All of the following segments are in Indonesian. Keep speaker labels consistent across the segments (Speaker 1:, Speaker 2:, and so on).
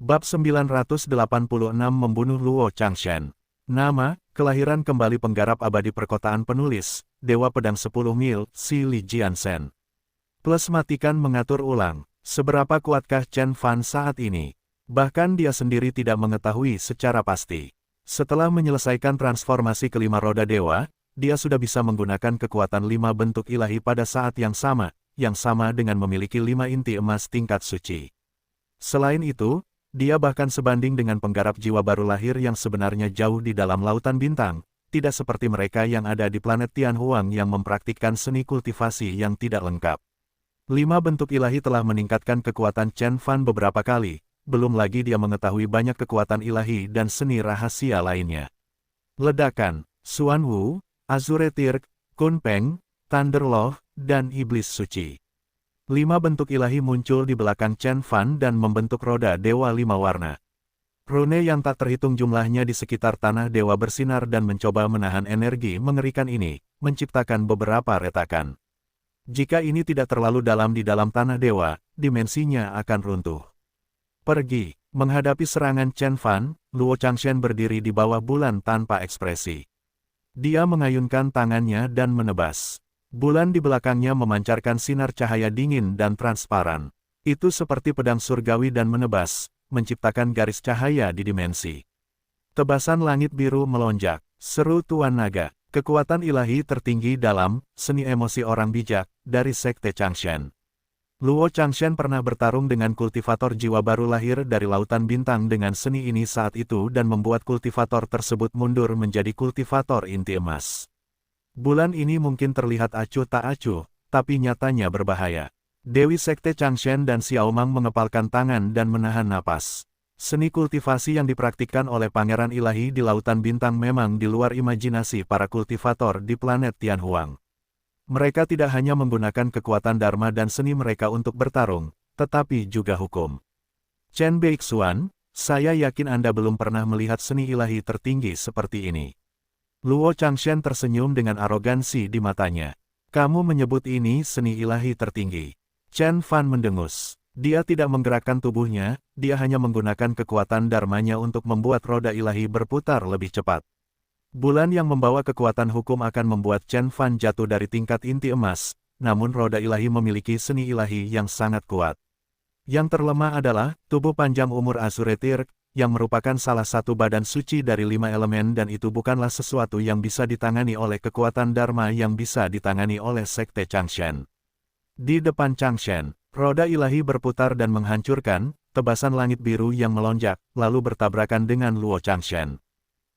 Speaker 1: Bab 986 Membunuh Luo Changshen. Nama, kelahiran kembali penggarap abadi perkotaan penulis, Dewa Pedang 10 Mil, Si Li Jiansen. Plus matikan mengatur ulang, seberapa kuatkah Chen Fan saat ini? Bahkan dia sendiri tidak mengetahui secara pasti. Setelah menyelesaikan transformasi kelima roda dewa, dia sudah bisa menggunakan kekuatan 5 bentuk ilahi pada saat yang sama dengan memiliki 5 inti emas tingkat suci. Selain itu, dia bahkan sebanding dengan penggarap jiwa baru lahir yang sebenarnya jauh di dalam lautan bintang, tidak seperti mereka yang ada di planet Tianhuang yang mempraktikkan seni kultivasi yang tidak lengkap. 5 bentuk ilahi telah meningkatkan kekuatan Chen Fan beberapa kali, belum lagi dia mengetahui banyak kekuatan ilahi dan seni rahasia lainnya. Ledakan, Xuan Wu, Azure Tirk, Kun Peng, Thunder Love, dan Iblis Suci. 5 bentuk ilahi muncul di belakang Chen Fan dan membentuk roda dewa 5 warna. Rune yang tak terhitung jumlahnya di sekitar tanah dewa bersinar dan mencoba menahan energi mengerikan ini, menciptakan beberapa retakan. Jika ini tidak terlalu dalam di dalam tanah dewa, dimensinya akan runtuh. Pergi, menghadapi serangan Chen Fan, Luo Changshen berdiri di bawah bulan tanpa ekspresi. Dia mengayunkan tangannya dan menebas. Bulan di belakangnya memancarkan sinar cahaya dingin dan transparan. Itu seperti pedang surgawi dan menebas, menciptakan garis cahaya di dimensi. Tebasan langit biru melonjak, seru Tuan Naga, kekuatan ilahi tertinggi dalam seni emosi orang bijak dari Sekte Changshen. Luo Changshen pernah bertarung dengan kultivator jiwa baru lahir dari lautan bintang dengan seni ini saat itu dan membuat kultivator tersebut mundur menjadi kultivator inti emas. Bulan ini mungkin terlihat acuh tak acuh, tapi nyatanya berbahaya. Dewi Sekte Changshen dan Xiaomang mengepalkan tangan dan menahan napas. Seni kultivasi yang dipraktikkan oleh Pangeran Ilahi di Lautan Bintang memang di luar imajinasi para kultivator di planet Tianhuang. Mereka tidak hanya menggunakan kekuatan Dharma dan seni mereka untuk bertarung, tetapi juga hukum. Chen Beixuan, saya yakin Anda belum pernah melihat seni ilahi tertinggi seperti ini. Luo Changshen tersenyum dengan arogansi di matanya. Kamu menyebut ini seni ilahi tertinggi. Chen Fan mendengus. Dia tidak menggerakkan tubuhnya, dia hanya menggunakan kekuatan dharmanya untuk membuat roda ilahi berputar lebih cepat. Bulan yang membawa kekuatan hukum akan membuat Chen Fan jatuh dari tingkat inti emas, namun roda ilahi memiliki seni ilahi yang sangat kuat. Yang terlemah adalah tubuh panjang umur Azure Tirk, yang merupakan salah satu badan suci dari 5 elemen dan itu bukanlah sesuatu yang bisa ditangani oleh kekuatan Dharma yang bisa ditangani oleh Sekte Changshen. Di depan Changshen, roda ilahi berputar dan menghancurkan, tebasan langit biru yang melonjak, lalu bertabrakan dengan Luo Changshen.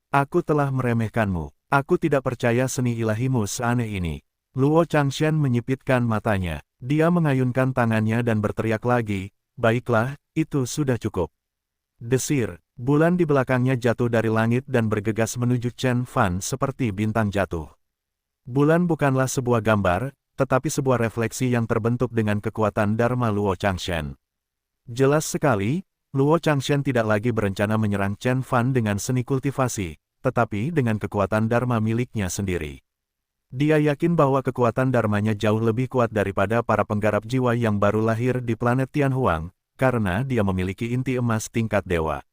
Speaker 1: Aku telah meremehkanmu, aku tidak percaya seni ilahimu seaneh ini. Luo Changshen menyipitkan matanya, dia mengayunkan tangannya dan berteriak lagi, baiklah, itu sudah cukup. Desir, bulan di belakangnya jatuh dari langit dan bergegas menuju Chen Fan seperti bintang jatuh. Bulan bukanlah sebuah gambar, tetapi sebuah refleksi yang terbentuk dengan kekuatan Dharma Luo Changshen. Jelas sekali, Luo Changshen tidak lagi berencana menyerang Chen Fan dengan seni kultivasi, tetapi dengan kekuatan Dharma miliknya sendiri. Dia yakin bahwa kekuatan Dharmanya jauh lebih kuat daripada para penggarap jiwa yang baru lahir di planet Tianhuang, karena dia memiliki inti emas tingkat dewa.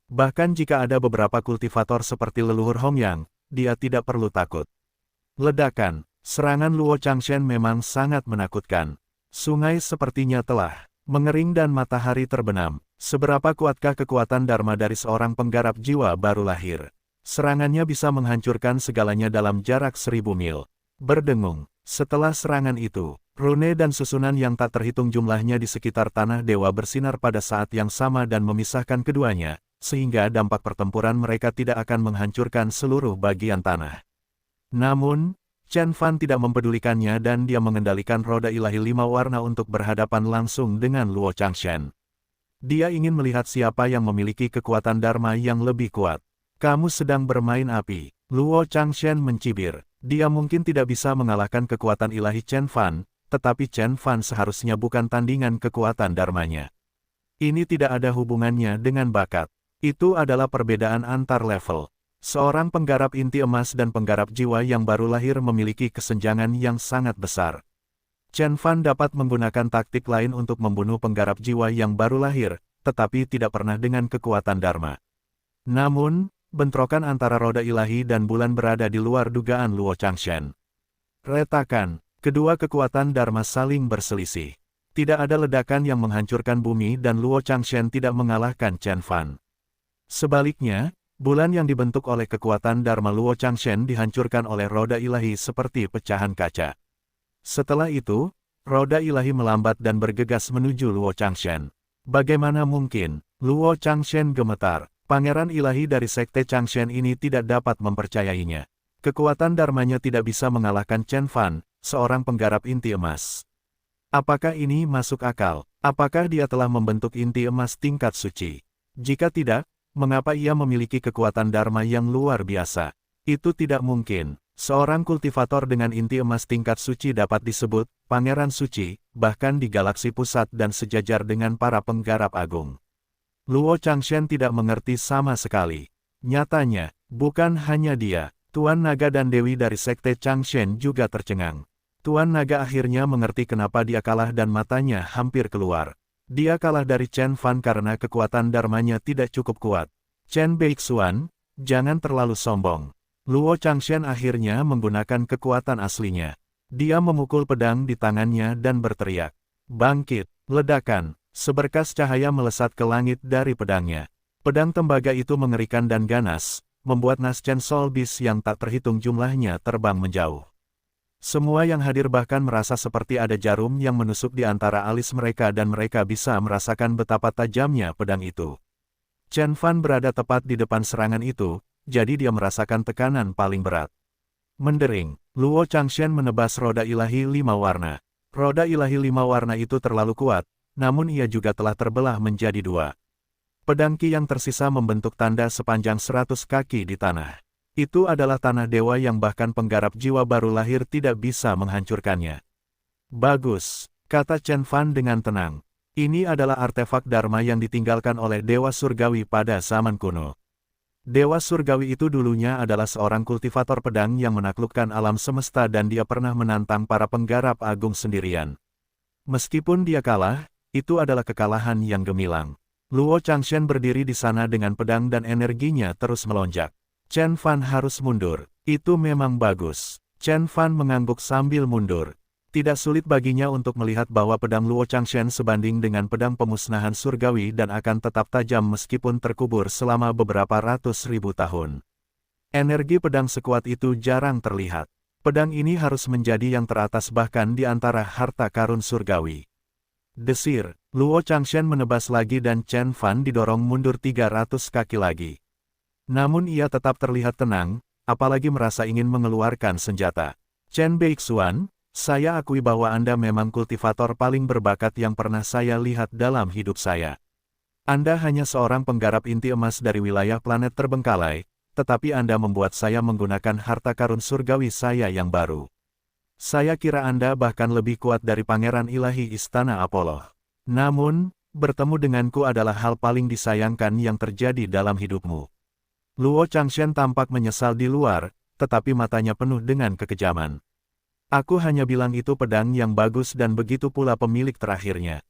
Speaker 1: Bahkan jika ada beberapa kultivator seperti leluhur Hongyang, dia tidak perlu takut. Ledakan, serangan Luo Changshen memang sangat menakutkan. Sungai sepertinya telah mengering dan matahari terbenam. Seberapa kuatkah kekuatan Dharma dari seorang penggarap jiwa baru lahir? Serangannya bisa menghancurkan segalanya dalam jarak 1000 mil. Berdengung, setelah serangan itu, rune dan susunan yang tak terhitung jumlahnya di sekitar tanah dewa bersinar pada saat yang sama dan memisahkan keduanya, sehingga dampak pertempuran mereka tidak akan menghancurkan seluruh bagian tanah. Namun, Chen Fan tidak mempedulikannya dan dia mengendalikan roda ilahi 5 warna untuk berhadapan langsung dengan Luo Changshen. Dia ingin melihat siapa yang memiliki kekuatan Dharma yang lebih kuat. Kamu sedang bermain api. Luo Changshen mencibir. Dia mungkin tidak bisa mengalahkan kekuatan ilahi Chen Fan, tetapi Chen Fan seharusnya bukan tandingan kekuatan Dharmanya. Ini tidak ada hubungannya dengan bakat. Itu adalah perbedaan antar level. Seorang penggarap inti emas dan penggarap jiwa yang baru lahir memiliki kesenjangan yang sangat besar. Chen Fan dapat menggunakan taktik lain untuk membunuh penggarap jiwa yang baru lahir, tetapi tidak pernah dengan kekuatan Dharma. Namun, bentrokan antara roda ilahi dan bulan berada di luar dugaan Luo Changshen. Retakan, kedua kekuatan Dharma saling berselisih. Tidak ada ledakan yang menghancurkan bumi dan Luo Changshen tidak mengalahkan Chen Fan. Sebaliknya, bulan yang dibentuk oleh kekuatan Dharma Luo Changshen dihancurkan oleh roda ilahi seperti pecahan kaca. Setelah itu, roda ilahi melambat dan bergegas menuju Luo Changshen. Bagaimana mungkin? Luo Changshen gemetar. Pangeran ilahi dari sekte Changshen ini tidak dapat mempercayainya. Kekuatan dharmanya tidak bisa mengalahkan Chen Fan, seorang penggarap inti emas. Apakah ini masuk akal? Apakah dia telah membentuk inti emas tingkat suci? Jika tidak, mengapa ia memiliki kekuatan dharma yang luar biasa? Itu tidak mungkin. Seorang kultivator dengan inti emas tingkat suci dapat disebut pangeran suci, bahkan di galaksi pusat dan sejajar dengan para penggarap agung. Luo Changshen tidak mengerti sama sekali. Nyatanya, bukan hanya dia, Tuan Naga dan Dewi dari sekte Changshen juga tercengang. Tuan Naga akhirnya mengerti kenapa dia kalah dan matanya hampir keluar. Dia kalah dari Chen Fan karena kekuatan dharmanya tidak cukup kuat. Chen Beixuan, jangan terlalu sombong. Luo Changshen akhirnya menggunakan kekuatan aslinya. Dia memukul pedang di tangannya dan berteriak. Bangkit, ledakan. Seberkas cahaya melesat ke langit dari pedangnya. Pedang tembaga itu mengerikan dan ganas, membuat nas Chen Soul Beast yang tak terhitung jumlahnya terbang menjauh. Semua yang hadir bahkan merasa seperti ada jarum yang menusuk di antara alis mereka dan mereka bisa merasakan betapa tajamnya pedang itu. Chen Fan berada tepat di depan serangan itu, jadi dia merasakan tekanan paling berat. Mendering, Luo Changshen menebas roda ilahi 5 warna. Roda ilahi 5 warna itu terlalu kuat, namun ia juga telah terbelah menjadi 2. Pedang Qi yang tersisa membentuk tanda sepanjang 100 kaki di tanah. Itu adalah tanah dewa yang bahkan penggarap jiwa baru lahir tidak bisa menghancurkannya. Bagus, kata Chen Fan dengan tenang. Ini adalah artefak Dharma yang ditinggalkan oleh Dewa Surgawi pada zaman kuno. Dewa Surgawi itu dulunya adalah seorang kultivator pedang yang menaklukkan alam semesta dan dia pernah menantang para penggarap agung sendirian. Meskipun dia kalah, itu adalah kekalahan yang gemilang. Luo Changshen berdiri di sana dengan pedang dan energinya terus melonjak. Chen Fan harus mundur. Itu memang bagus. Chen Fan mengangguk sambil mundur. Tidak sulit baginya untuk melihat bahwa pedang Luo Changshen sebanding dengan pedang pemusnahan surgawi dan akan tetap tajam meskipun terkubur selama beberapa ratus ribu tahun. Energi pedang sekuat itu jarang terlihat. Pedang ini harus menjadi yang teratas bahkan di antara harta karun surgawi. Desir, Luo Changshen menebas lagi dan Chen Fan didorong mundur 300 kaki lagi. Namun ia tetap terlihat tenang, apalagi merasa ingin mengeluarkan senjata. Chen Beixuan, saya akui bahwa Anda memang kultivator paling berbakat yang pernah saya lihat dalam hidup saya. Anda hanya seorang penggarap inti emas dari wilayah planet terbengkalai, tetapi Anda membuat saya menggunakan harta karun surgawi saya yang baru. Saya kira Anda bahkan lebih kuat dari Pangeran Ilahi Istana Apollo. Namun, bertemu denganku adalah hal paling disayangkan yang terjadi dalam hidupmu. Luo Changshen tampak menyesal di luar, tetapi matanya penuh dengan kekejaman. Aku hanya bilang itu pedang yang bagus dan begitu pula pemilik terakhirnya.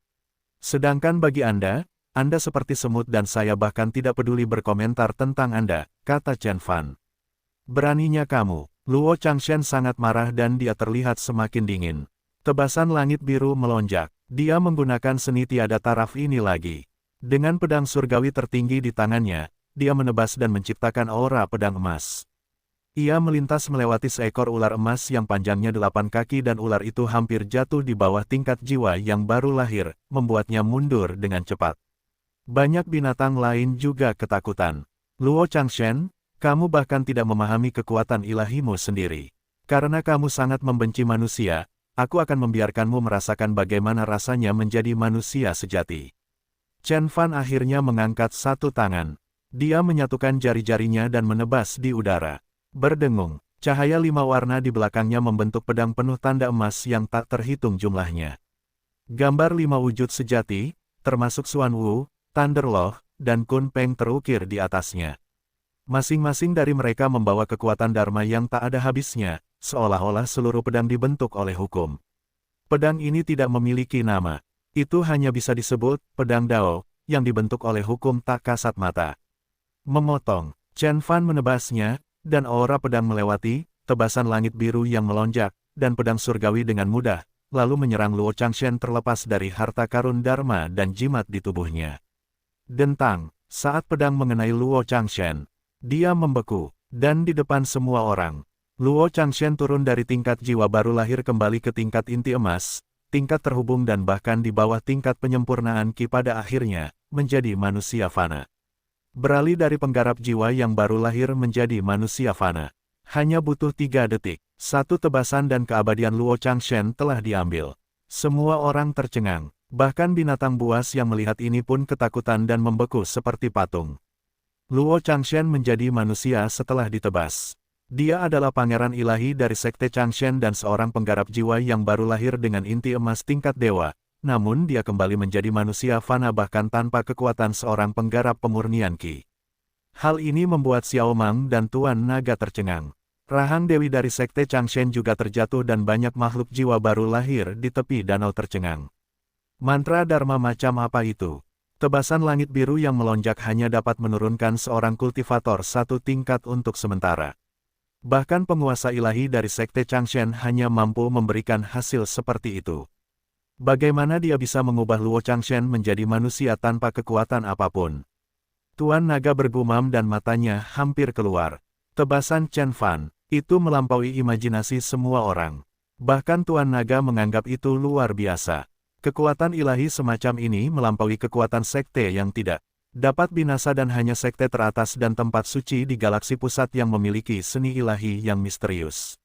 Speaker 1: Sedangkan bagi Anda seperti semut dan saya bahkan tidak peduli berkomentar tentang Anda, kata Chen Fan. Beraninya kamu. Luo Changshen sangat marah dan dia terlihat semakin dingin. Tebasan langit biru melonjak. Dia menggunakan seni tiada taraf ini lagi. Dengan pedang surgawi tertinggi di tangannya, dia menebas dan menciptakan aura pedang emas. Ia melintas melewati seekor ular emas yang panjangnya 8 kaki dan ular itu hampir jatuh di bawah tingkat jiwa yang baru lahir, membuatnya mundur dengan cepat. Banyak binatang lain juga ketakutan. Luo Changshen, kamu bahkan tidak memahami kekuatan ilahimu sendiri. Karena kamu sangat membenci manusia, aku akan membiarkanmu merasakan bagaimana rasanya menjadi manusia sejati. Chen Fan akhirnya mengangkat satu tangan. Dia menyatukan jari-jarinya dan menebas di udara. Berdengung, cahaya 5 warna di belakangnya membentuk pedang penuh tanda emas yang tak terhitung jumlahnya. Gambar 5 wujud sejati, termasuk Xuan Wu, Thunder Law, dan Kun Peng terukir di atasnya. Masing-masing dari mereka membawa kekuatan Dharma yang tak ada habisnya, seolah-olah seluruh pedang dibentuk oleh hukum. Pedang ini tidak memiliki nama. Itu hanya bisa disebut pedang Dao, yang dibentuk oleh hukum tak kasat mata. Memotong, Chen Fan menebasnya, dan aura pedang melewati, tebasan langit biru yang melonjak, dan pedang surgawi dengan mudah, lalu menyerang Luo Changshen terlepas dari harta karun Dharma dan jimat di tubuhnya. Dentang, saat pedang mengenai Luo Changshen, dia membeku, dan di depan semua orang, Luo Changshen turun dari tingkat jiwa baru lahir kembali ke tingkat inti emas, tingkat terhubung dan bahkan di bawah tingkat penyempurnaan Qi pada akhirnya, menjadi manusia fana. Beralih dari penggarap jiwa yang baru lahir menjadi manusia fana. Hanya butuh 3 detik, satu tebasan dan keabadian Luo Changshen telah diambil. Semua orang tercengang, bahkan binatang buas yang melihat ini pun ketakutan dan membeku seperti patung. Luo Changshen menjadi manusia setelah ditebas. Dia adalah pangeran ilahi dari Sekte Changshen dan seorang penggarap jiwa yang baru lahir dengan inti emas tingkat dewa, namun dia kembali menjadi manusia fana bahkan tanpa kekuatan seorang penggarap pemurnian Qi. Hal ini membuat Xiao Mang dan Tuan Naga tercengang. Rahang Dewi dari Sekte Changshen juga terjatuh dan banyak makhluk jiwa baru lahir di tepi danau tercengang. Mantra Dharma macam apa itu? Tebasan langit biru yang melonjak hanya dapat menurunkan seorang kultivator satu tingkat untuk sementara. Bahkan penguasa ilahi dari Sekte Changshen hanya mampu memberikan hasil seperti itu. Bagaimana dia bisa mengubah Luo Changshen menjadi manusia tanpa kekuatan apapun? Tuan Naga bergumam dan matanya hampir keluar. Tebasan Chen Fan, itu melampaui imajinasi semua orang. Bahkan Tuan Naga menganggap itu luar biasa. Kekuatan ilahi semacam ini melampaui kekuatan sekte yang tidak dapat binasa dan hanya sekte teratas dan tempat suci di galaksi pusat yang memiliki seni ilahi yang misterius.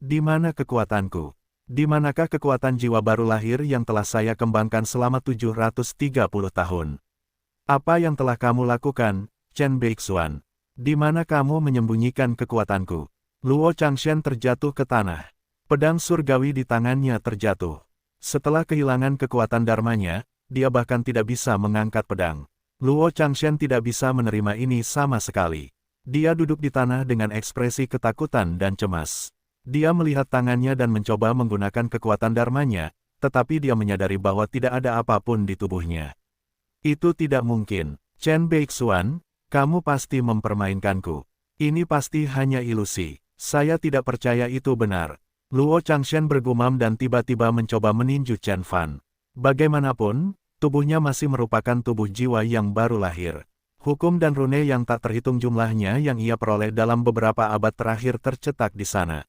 Speaker 1: Di mana kekuatanku? Di manakah kekuatan jiwa baru lahir yang telah saya kembangkan selama 730 tahun? Apa yang telah kamu lakukan, Chen Beixuan? Di mana kamu menyembunyikan kekuatanku? Luo Changshen terjatuh ke tanah. Pedang surgawi di tangannya terjatuh. Setelah kehilangan kekuatan dharmanya, dia bahkan tidak bisa mengangkat pedang. Luo Changshen tidak bisa menerima ini sama sekali. Dia duduk di tanah dengan ekspresi ketakutan dan cemas. Dia melihat tangannya dan mencoba menggunakan kekuatan dharmanya, tetapi dia menyadari bahwa tidak ada apapun di tubuhnya. Itu tidak mungkin. Chen Beixuan, kamu pasti mempermainkanku. Ini pasti hanya ilusi. Saya tidak percaya itu benar. Luo Changshen bergumam dan tiba-tiba mencoba meninju Chen Fan. Bagaimanapun, tubuhnya masih merupakan tubuh jiwa yang baru lahir. Hukum dan rune yang tak terhitung jumlahnya yang ia peroleh dalam beberapa abad terakhir tercetak di sana.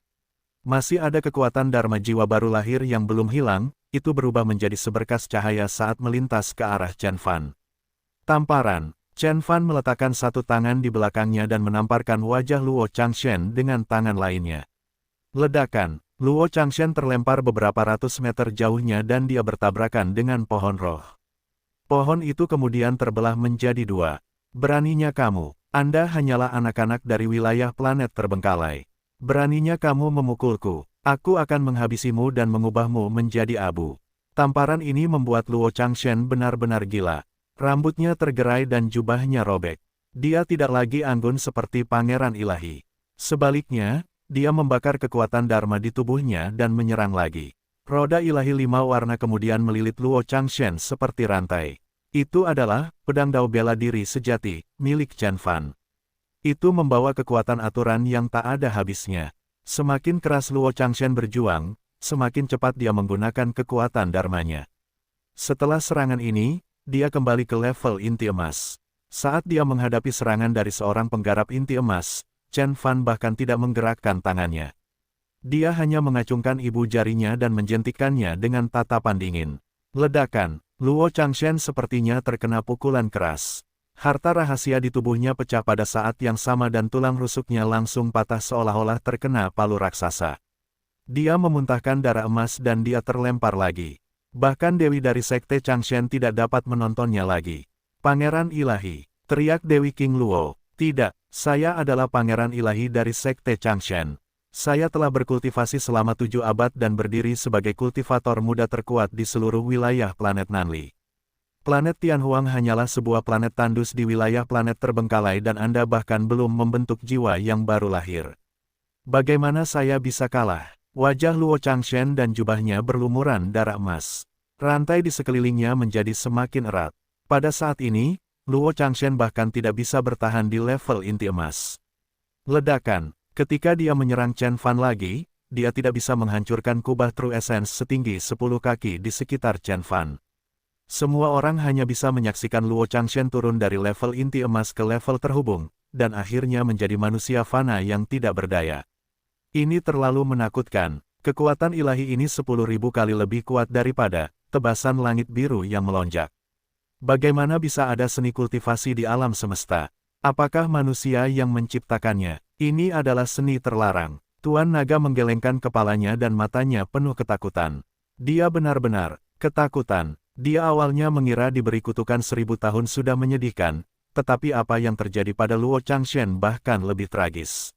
Speaker 1: Masih ada kekuatan dharma jiwa baru lahir yang belum hilang, itu berubah menjadi seberkas cahaya saat melintas ke arah Chen Fan. Tamparan, Chen Fan meletakkan satu tangan di belakangnya dan menamparkan wajah Luo Changshen dengan tangan lainnya. Ledakan, Luo Changshen terlempar beberapa ratus meter jauhnya dan dia bertabrakan dengan pohon roh. Pohon itu kemudian terbelah menjadi 2. Beraninya kamu, Anda hanyalah anak-anak dari wilayah planet terbengkalai. Beraninya kamu memukulku, aku akan menghabisimu dan mengubahmu menjadi abu. Tamparan ini membuat Luo Changshen benar-benar gila. Rambutnya tergerai dan jubahnya robek. Dia tidak lagi anggun seperti pangeran ilahi. Sebaliknya, dia membakar kekuatan dharma di tubuhnya dan menyerang lagi. Roda ilahi 5 warna kemudian melilit Luo Changshen seperti rantai. Itu adalah pedang dao bela diri sejati, milik Chen Fan. Itu membawa kekuatan aturan yang tak ada habisnya. Semakin keras Luo Changshen berjuang, semakin cepat dia menggunakan kekuatan dharmanya. Setelah serangan ini, dia kembali ke level inti emas. Saat dia menghadapi serangan dari seorang penggarap inti emas, Chen Fan bahkan tidak menggerakkan tangannya. Dia hanya mengacungkan ibu jarinya dan menjentikkannya dengan tatapan dingin. Ledakan, Luo Changshen sepertinya terkena pukulan keras. Harta rahasia di tubuhnya pecah pada saat yang sama dan tulang rusuknya langsung patah seolah-olah terkena palu raksasa. Dia memuntahkan darah emas dan dia terlempar lagi. Bahkan Dewi dari Sekte Changshen tidak dapat menontonnya lagi. Pangeran ilahi, teriak Dewi King Luo. Tidak, saya adalah pangeran ilahi dari Sekte Changshen. Saya telah berkultivasi selama 7 abad dan berdiri sebagai kultivator muda terkuat di seluruh wilayah planet Nanli. Planet Tianhuang hanyalah sebuah planet tandus di wilayah planet terbengkalai dan Anda bahkan belum membentuk jiwa yang baru lahir. Bagaimana saya bisa kalah? Wajah Luo Changshen dan jubahnya berlumuran darah emas. Rantai di sekelilingnya menjadi semakin erat. Pada saat ini, Luo Changshen bahkan tidak bisa bertahan di level inti emas. Ledakan. Ketika dia menyerang Chen Fan lagi, dia tidak bisa menghancurkan kubah True Essence setinggi 10 kaki di sekitar Chen Fan. Semua orang hanya bisa menyaksikan Luo Changshen turun dari level inti emas ke level terhubung, dan akhirnya menjadi manusia fana yang tidak berdaya. Ini terlalu menakutkan. Kekuatan ilahi ini 10.000 kali lebih kuat daripada tebasan langit biru yang melonjak. Bagaimana bisa ada seni kultivasi di alam semesta? Apakah manusia yang menciptakannya? Ini adalah seni terlarang. Tuan Naga menggelengkan kepalanya dan matanya penuh ketakutan. Dia benar-benar ketakutan. Dia awalnya mengira diberi kutukan 1000 tahun sudah menyedihkan, tetapi apa yang terjadi pada Luo Changshen bahkan lebih tragis.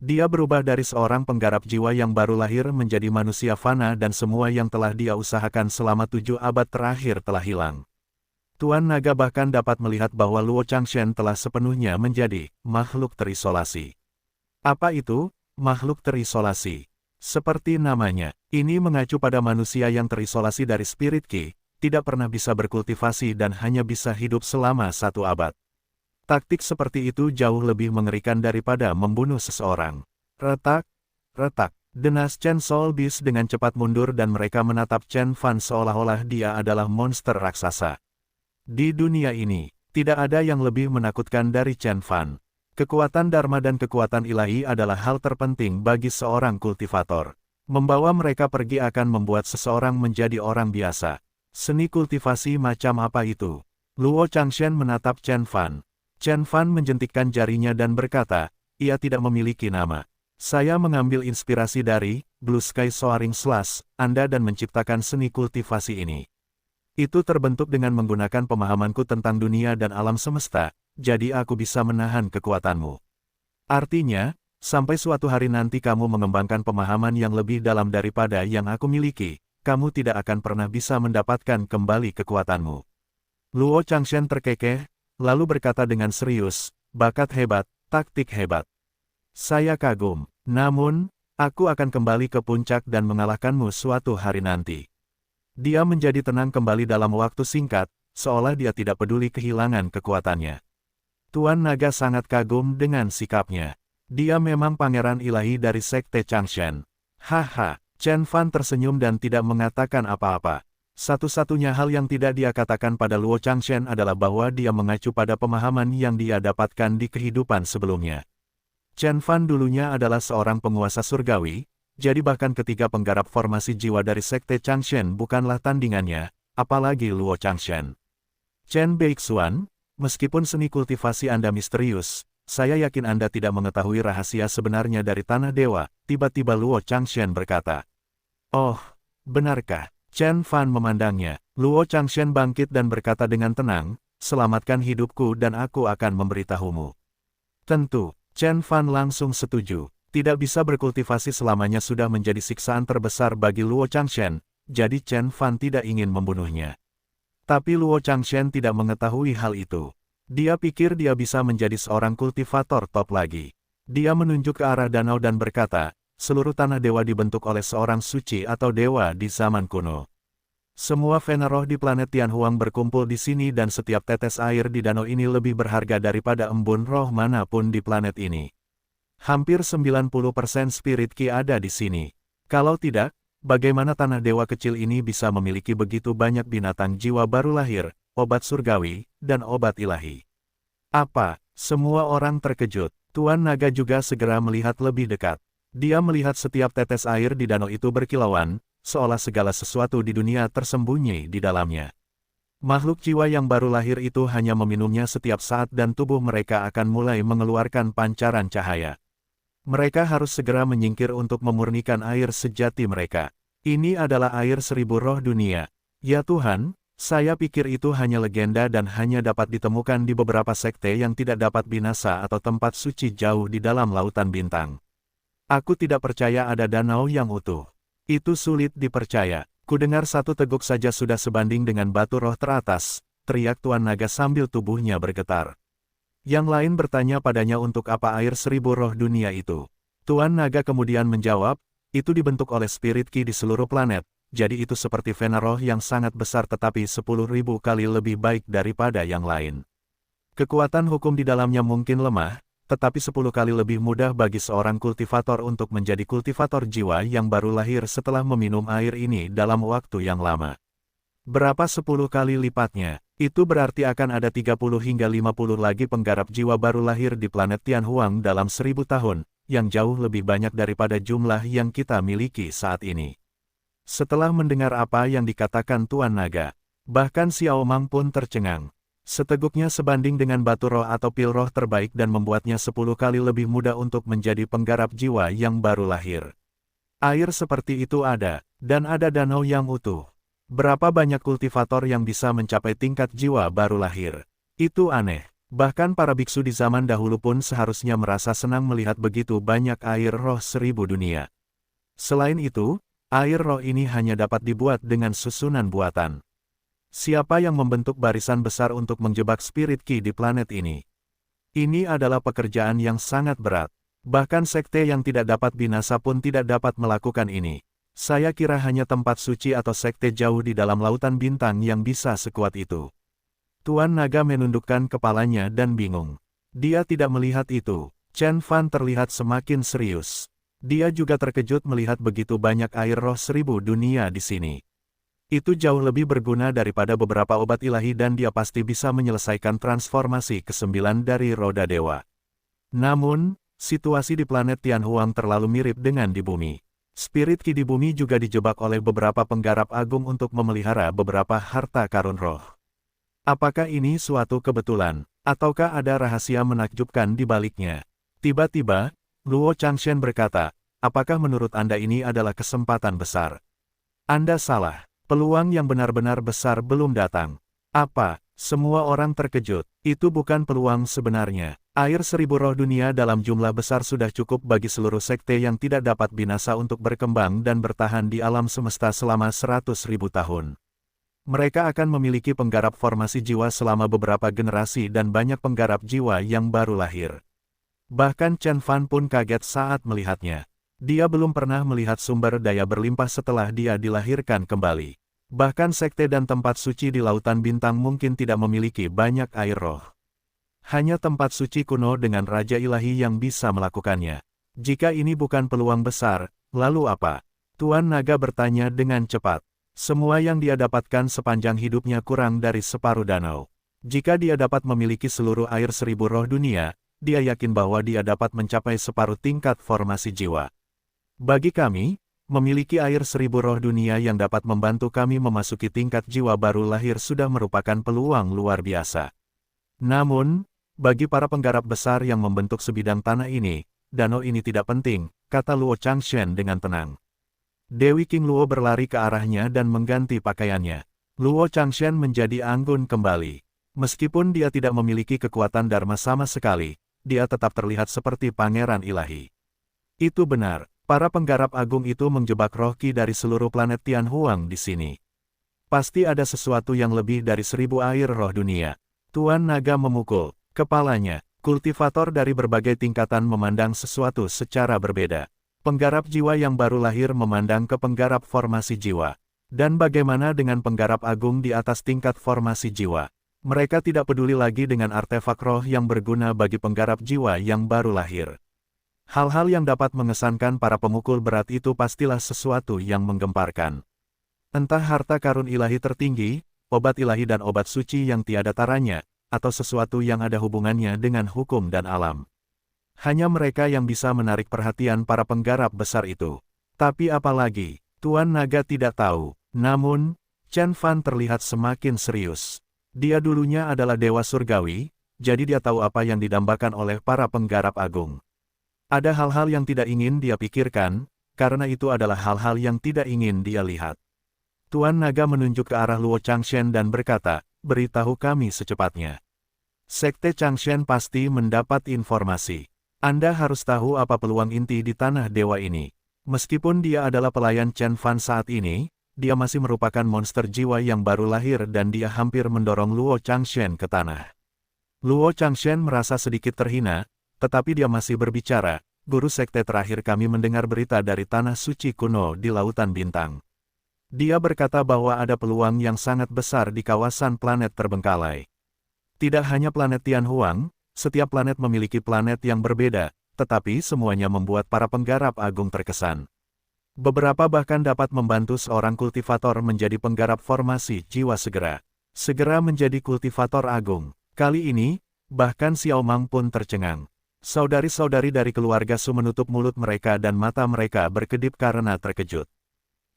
Speaker 1: Dia berubah dari seorang penggarap jiwa yang baru lahir menjadi manusia fana dan semua yang telah dia usahakan selama 7 abad terakhir telah hilang. Tuan Naga bahkan dapat melihat bahwa Luo Changshen telah sepenuhnya menjadi makhluk terisolasi. Apa itu? Makhluk terisolasi. Seperti namanya, ini mengacu pada manusia yang terisolasi dari spirit Qi, tidak pernah bisa berkultivasi dan hanya bisa hidup selama 1 abad. Taktik seperti itu jauh lebih mengerikan daripada membunuh seseorang. Retak, retak. Denas Chen Soul Beast dengan cepat mundur dan mereka menatap Chen Fan seolah-olah dia adalah monster raksasa. Di dunia ini, tidak ada yang lebih menakutkan dari Chen Fan. Kekuatan Dharma dan kekuatan ilahi adalah hal terpenting bagi seorang kultivator. Membawa mereka pergi akan membuat seseorang menjadi orang biasa. Seni kultivasi macam apa itu? Luo Changshen menatap Chen Fan. Chen Fan menjentikkan jarinya dan berkata, ia tidak memiliki nama. Saya mengambil inspirasi dari Blue Sky Soaring Slash, Anda dan menciptakan seni kultivasi ini. Itu terbentuk dengan menggunakan pemahamanku tentang dunia dan alam semesta, jadi aku bisa menahan kekuatanmu. Artinya, sampai suatu hari nanti kamu mengembangkan pemahaman yang lebih dalam daripada yang aku miliki, kamu tidak akan pernah bisa mendapatkan kembali kekuatanmu. Luo Changshen terkekeh, lalu berkata dengan serius, bakat hebat, taktik hebat. Saya kagum, namun, aku akan kembali ke puncak dan mengalahkanmu suatu hari nanti. Dia menjadi tenang kembali dalam waktu singkat, seolah dia tidak peduli kehilangan kekuatannya. Tuan Naga sangat kagum dengan sikapnya. Dia memang pangeran ilahi dari Sekte Changshen. Haha, Chen Fan tersenyum dan tidak mengatakan apa-apa. Satu-satunya hal yang tidak dia katakan pada Luo Changshen adalah bahwa dia mengacu pada pemahaman yang dia dapatkan di kehidupan sebelumnya. Chen Fan dulunya adalah seorang penguasa surgawi, jadi bahkan ketika penggarap formasi jiwa dari Sekte Changshen bukanlah tandingannya, apalagi Luo Changshen. Chen Beixuan, meskipun seni kultivasi Anda misterius, saya yakin Anda tidak mengetahui rahasia sebenarnya dari Tanah Dewa, tiba-tiba Luo Changshen berkata. Oh, benarkah? Chen Fan memandangnya. Luo Changshen bangkit dan berkata dengan tenang, selamatkan hidupku dan aku akan memberitahumu. Tentu, Chen Fan langsung setuju. Tidak bisa berkultivasi selamanya sudah menjadi siksaan terbesar bagi Luo Changshen, jadi Chen Fan tidak ingin membunuhnya. Tapi Luo Changshen tidak mengetahui hal itu. Dia pikir dia bisa menjadi seorang kultivator top lagi. Dia menunjuk ke arah danau dan berkata, seluruh tanah dewa dibentuk oleh seorang suci atau dewa di zaman kuno. Semua fena roh di planet Tianhuang berkumpul di sini dan setiap tetes air di danau ini lebih berharga daripada embun roh manapun di planet ini. Hampir 90% spirit Qi ada di sini. Kalau tidak, bagaimana tanah dewa kecil ini bisa memiliki begitu banyak binatang jiwa baru lahir, obat surgawi, dan obat ilahi? Apa? Semua orang terkejut. Tuan Naga juga segera melihat lebih dekat. Dia melihat setiap tetes air di danau itu berkilauan, seolah segala sesuatu di dunia tersembunyi di dalamnya. Makhluk jiwa yang baru lahir itu hanya meminumnya setiap saat dan tubuh mereka akan mulai mengeluarkan pancaran cahaya. Mereka harus segera menyingkir untuk memurnikan air sejati mereka. Ini adalah air 1000 roh dunia. Ya Tuhan, saya pikir itu hanya legenda dan hanya dapat ditemukan di beberapa sekte yang tidak dapat binasa atau tempat suci jauh di dalam lautan bintang. Aku tidak percaya ada danau yang utuh. Itu sulit dipercaya. Kudengar satu teguk saja sudah sebanding dengan batu roh teratas, teriak Tuan Naga sambil tubuhnya bergetar. Yang lain bertanya padanya untuk apa air 1000 roh dunia itu. Tuan Naga kemudian menjawab, itu dibentuk oleh spirit Qi di seluruh planet, jadi itu seperti vena roh yang sangat besar tetapi 10.000 kali lebih baik daripada yang lain. Kekuatan hukum di dalamnya mungkin lemah, tetapi 10 kali lebih mudah bagi seorang kultivator untuk menjadi kultivator jiwa yang baru lahir setelah meminum air ini dalam waktu yang lama. Berapa 10 kali lipatnya? Itu berarti akan ada 30 hingga 50 lagi penggarap jiwa baru lahir di planet Tianhuang dalam 1000 tahun, yang jauh lebih banyak daripada jumlah yang kita miliki saat ini. Setelah mendengar apa yang dikatakan Tuan Naga, bahkan Xiao Mang pun tercengang. Seteguknya sebanding dengan batu roh atau pil roh terbaik dan membuatnya 10 kali lebih mudah untuk menjadi penggarap jiwa yang baru lahir. Air seperti itu ada, dan ada danau yang utuh. Berapa banyak kultivator yang bisa mencapai tingkat jiwa baru lahir? Itu aneh. Bahkan para biksu di zaman dahulu pun seharusnya merasa senang melihat begitu banyak air roh 1000 dunia. Selain itu, air roh ini hanya dapat dibuat dengan susunan buatan. Siapa yang membentuk barisan besar untuk menjebak spirit ki di planet ini? Ini adalah pekerjaan yang sangat berat. Bahkan sekte yang tidak dapat binasa pun tidak dapat melakukan ini. Saya kira hanya tempat suci atau sekte jauh di dalam lautan bintang yang bisa sekuat itu. Tuan Naga menundukkan kepalanya dan bingung. Dia tidak melihat itu. Chen Fan terlihat semakin serius. Dia juga terkejut melihat begitu banyak air roh 1000 dunia di sini. Itu jauh lebih berguna daripada beberapa obat ilahi dan dia pasti bisa menyelesaikan transformasi ke-9 dari roda dewa. Namun, situasi di planet Tianhuang terlalu mirip dengan di bumi. Spirit ki di bumi juga dijebak oleh beberapa penggarap agung untuk memelihara beberapa harta karun roh. Apakah ini suatu kebetulan, ataukah ada rahasia menakjubkan di baliknya? Tiba-tiba, Luo Changshen berkata, apakah menurut Anda ini adalah kesempatan besar? Anda salah, peluang yang benar-benar besar belum datang. Apa? Semua orang terkejut. Itu bukan peluang sebenarnya. Air 1000 roh dunia dalam jumlah besar sudah cukup bagi seluruh sekte yang tidak dapat binasa untuk berkembang dan bertahan di alam semesta selama 100.000 tahun. Mereka akan memiliki penggarap formasi jiwa selama beberapa generasi dan banyak penggarap jiwa yang baru lahir. Bahkan Chen Fan pun kaget saat melihatnya. Dia belum pernah melihat sumber daya berlimpah setelah dia dilahirkan kembali. Bahkan sekte dan tempat suci di lautan bintang mungkin tidak memiliki banyak air roh. Hanya tempat suci kuno dengan Raja Ilahi yang bisa melakukannya. Jika ini bukan peluang besar, lalu apa? Tuan Naga bertanya dengan cepat. Semua yang dia dapatkan sepanjang hidupnya kurang dari separuh danau. Jika dia dapat memiliki seluruh air 1000 roh dunia, dia yakin bahwa dia dapat mencapai separuh tingkat formasi jiwa. Bagi kami, memiliki air 1000 roh dunia yang dapat membantu kami memasuki tingkat jiwa baru lahir sudah merupakan peluang luar biasa. Namun, bagi para penggarap besar yang membentuk sebidang tanah ini, danau ini tidak penting, kata Luo Changshen dengan tenang. Dewi King Luo berlari ke arahnya dan mengganti pakaiannya. Luo Changshen menjadi anggun kembali. Meskipun dia tidak memiliki kekuatan dharma sama sekali, dia tetap terlihat seperti pangeran ilahi. Itu benar, para penggarap agung itu menjebak roh ki dari seluruh planet Tianhuang di sini. Pasti ada sesuatu yang lebih dari 1000 air roh dunia. Tuan Naga memukul kepalanya. Kultivator dari berbagai tingkatan memandang sesuatu secara berbeda. Penggarap jiwa yang baru lahir memandang ke penggarap formasi jiwa. Dan bagaimana dengan penggarap agung di atas tingkat formasi jiwa? Mereka tidak peduli lagi dengan artefak roh yang berguna bagi penggarap jiwa yang baru lahir. Hal-hal yang dapat mengesankan para pemukul berat itu pastilah sesuatu yang menggemparkan. Entah harta karun ilahi tertinggi, obat ilahi dan obat suci yang tiada taranya, atau sesuatu yang ada hubungannya dengan hukum dan alam. Hanya mereka yang bisa menarik perhatian para penggarap besar itu. Tapi apalagi, Tuan Naga tidak tahu. Namun, Chen Fan terlihat semakin serius. Dia dulunya adalah dewa surgawi, jadi dia tahu apa yang didambakan oleh para penggarap agung. Ada hal-hal yang tidak ingin dia pikirkan, karena itu adalah hal-hal yang tidak ingin dia lihat. Tuan Naga menunjuk ke arah Luo Changshen dan berkata, beritahu kami secepatnya. Sekte Changshen pasti mendapat informasi. Anda harus tahu apa peluang inti di tanah dewa ini. Meskipun dia adalah pelayan Chen Fan saat ini, dia masih merupakan monster jiwa yang baru lahir dan dia hampir mendorong Luo Changshen ke tanah. Luo Changshen merasa sedikit terhina, tetapi dia masih berbicara, guru sekte terakhir kami mendengar berita dari tanah suci kuno di lautan bintang. Dia berkata bahwa ada peluang yang sangat besar di kawasan planet terbengkalai. Tidak hanya planet Tianhuang, setiap planet memiliki planet yang berbeda, tetapi semuanya membuat para penggarap agung terkesan. Beberapa bahkan dapat membantu seorang kultivator menjadi penggarap formasi jiwa segera menjadi kultivator agung. Kali ini, bahkan Xiao Mang pun tercengang. Saudari-saudari dari keluarga Su menutup mulut mereka dan mata mereka berkedip karena terkejut.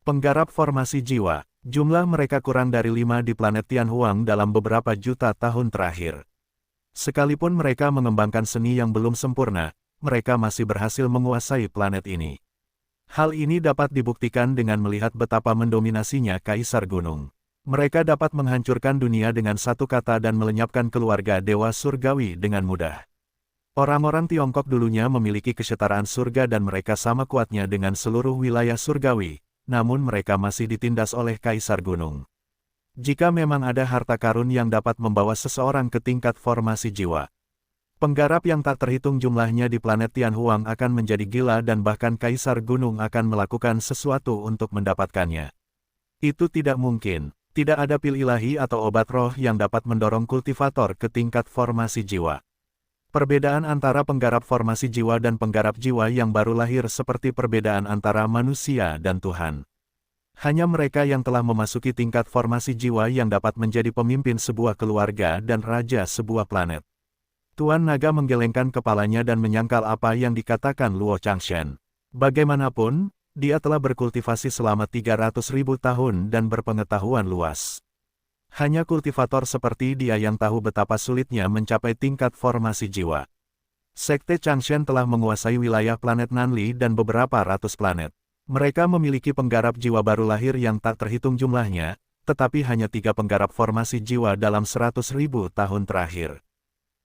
Speaker 1: Penggarap formasi jiwa, jumlah mereka kurang dari 5 di planet Tianhuang dalam beberapa juta tahun terakhir. Sekalipun mereka mengembangkan seni yang belum sempurna, mereka masih berhasil menguasai planet ini. Hal ini dapat dibuktikan dengan melihat betapa mendominasinya Kaisar Gunung. Mereka dapat menghancurkan dunia dengan satu kata dan melenyapkan keluarga Dewa Surgawi dengan mudah. Orang-orang Tiongkok dulunya memiliki kesetaraan surga dan mereka sama kuatnya dengan seluruh wilayah surgawi, namun mereka masih ditindas oleh Kaisar Gunung. Jika memang ada harta karun yang dapat membawa seseorang ke tingkat formasi jiwa, penggarap yang tak terhitung jumlahnya di planet Tianhuang akan menjadi gila dan bahkan Kaisar Gunung akan melakukan sesuatu untuk mendapatkannya. Itu tidak mungkin. Tidak ada pil ilahi atau obat roh yang dapat mendorong kultivator ke tingkat formasi jiwa. Perbedaan antara penggarap formasi jiwa dan penggarap jiwa yang baru lahir seperti perbedaan antara manusia dan Tuhan. Hanya mereka yang telah memasuki tingkat formasi jiwa yang dapat menjadi pemimpin sebuah keluarga dan raja sebuah planet. Tuan Naga menggelengkan kepalanya dan menyangkal apa yang dikatakan Luo Changshen. Bagaimanapun, dia telah berkultivasi selama 300.000 tahun dan berpengetahuan luas. Hanya kultivator seperti dia yang tahu betapa sulitnya mencapai tingkat formasi jiwa. Sekte Changshen telah menguasai wilayah planet Nanli dan beberapa ratus planet. Mereka memiliki penggarap jiwa baru lahir yang tak terhitung jumlahnya, tetapi hanya 3 penggarap formasi jiwa dalam 100.000 tahun terakhir.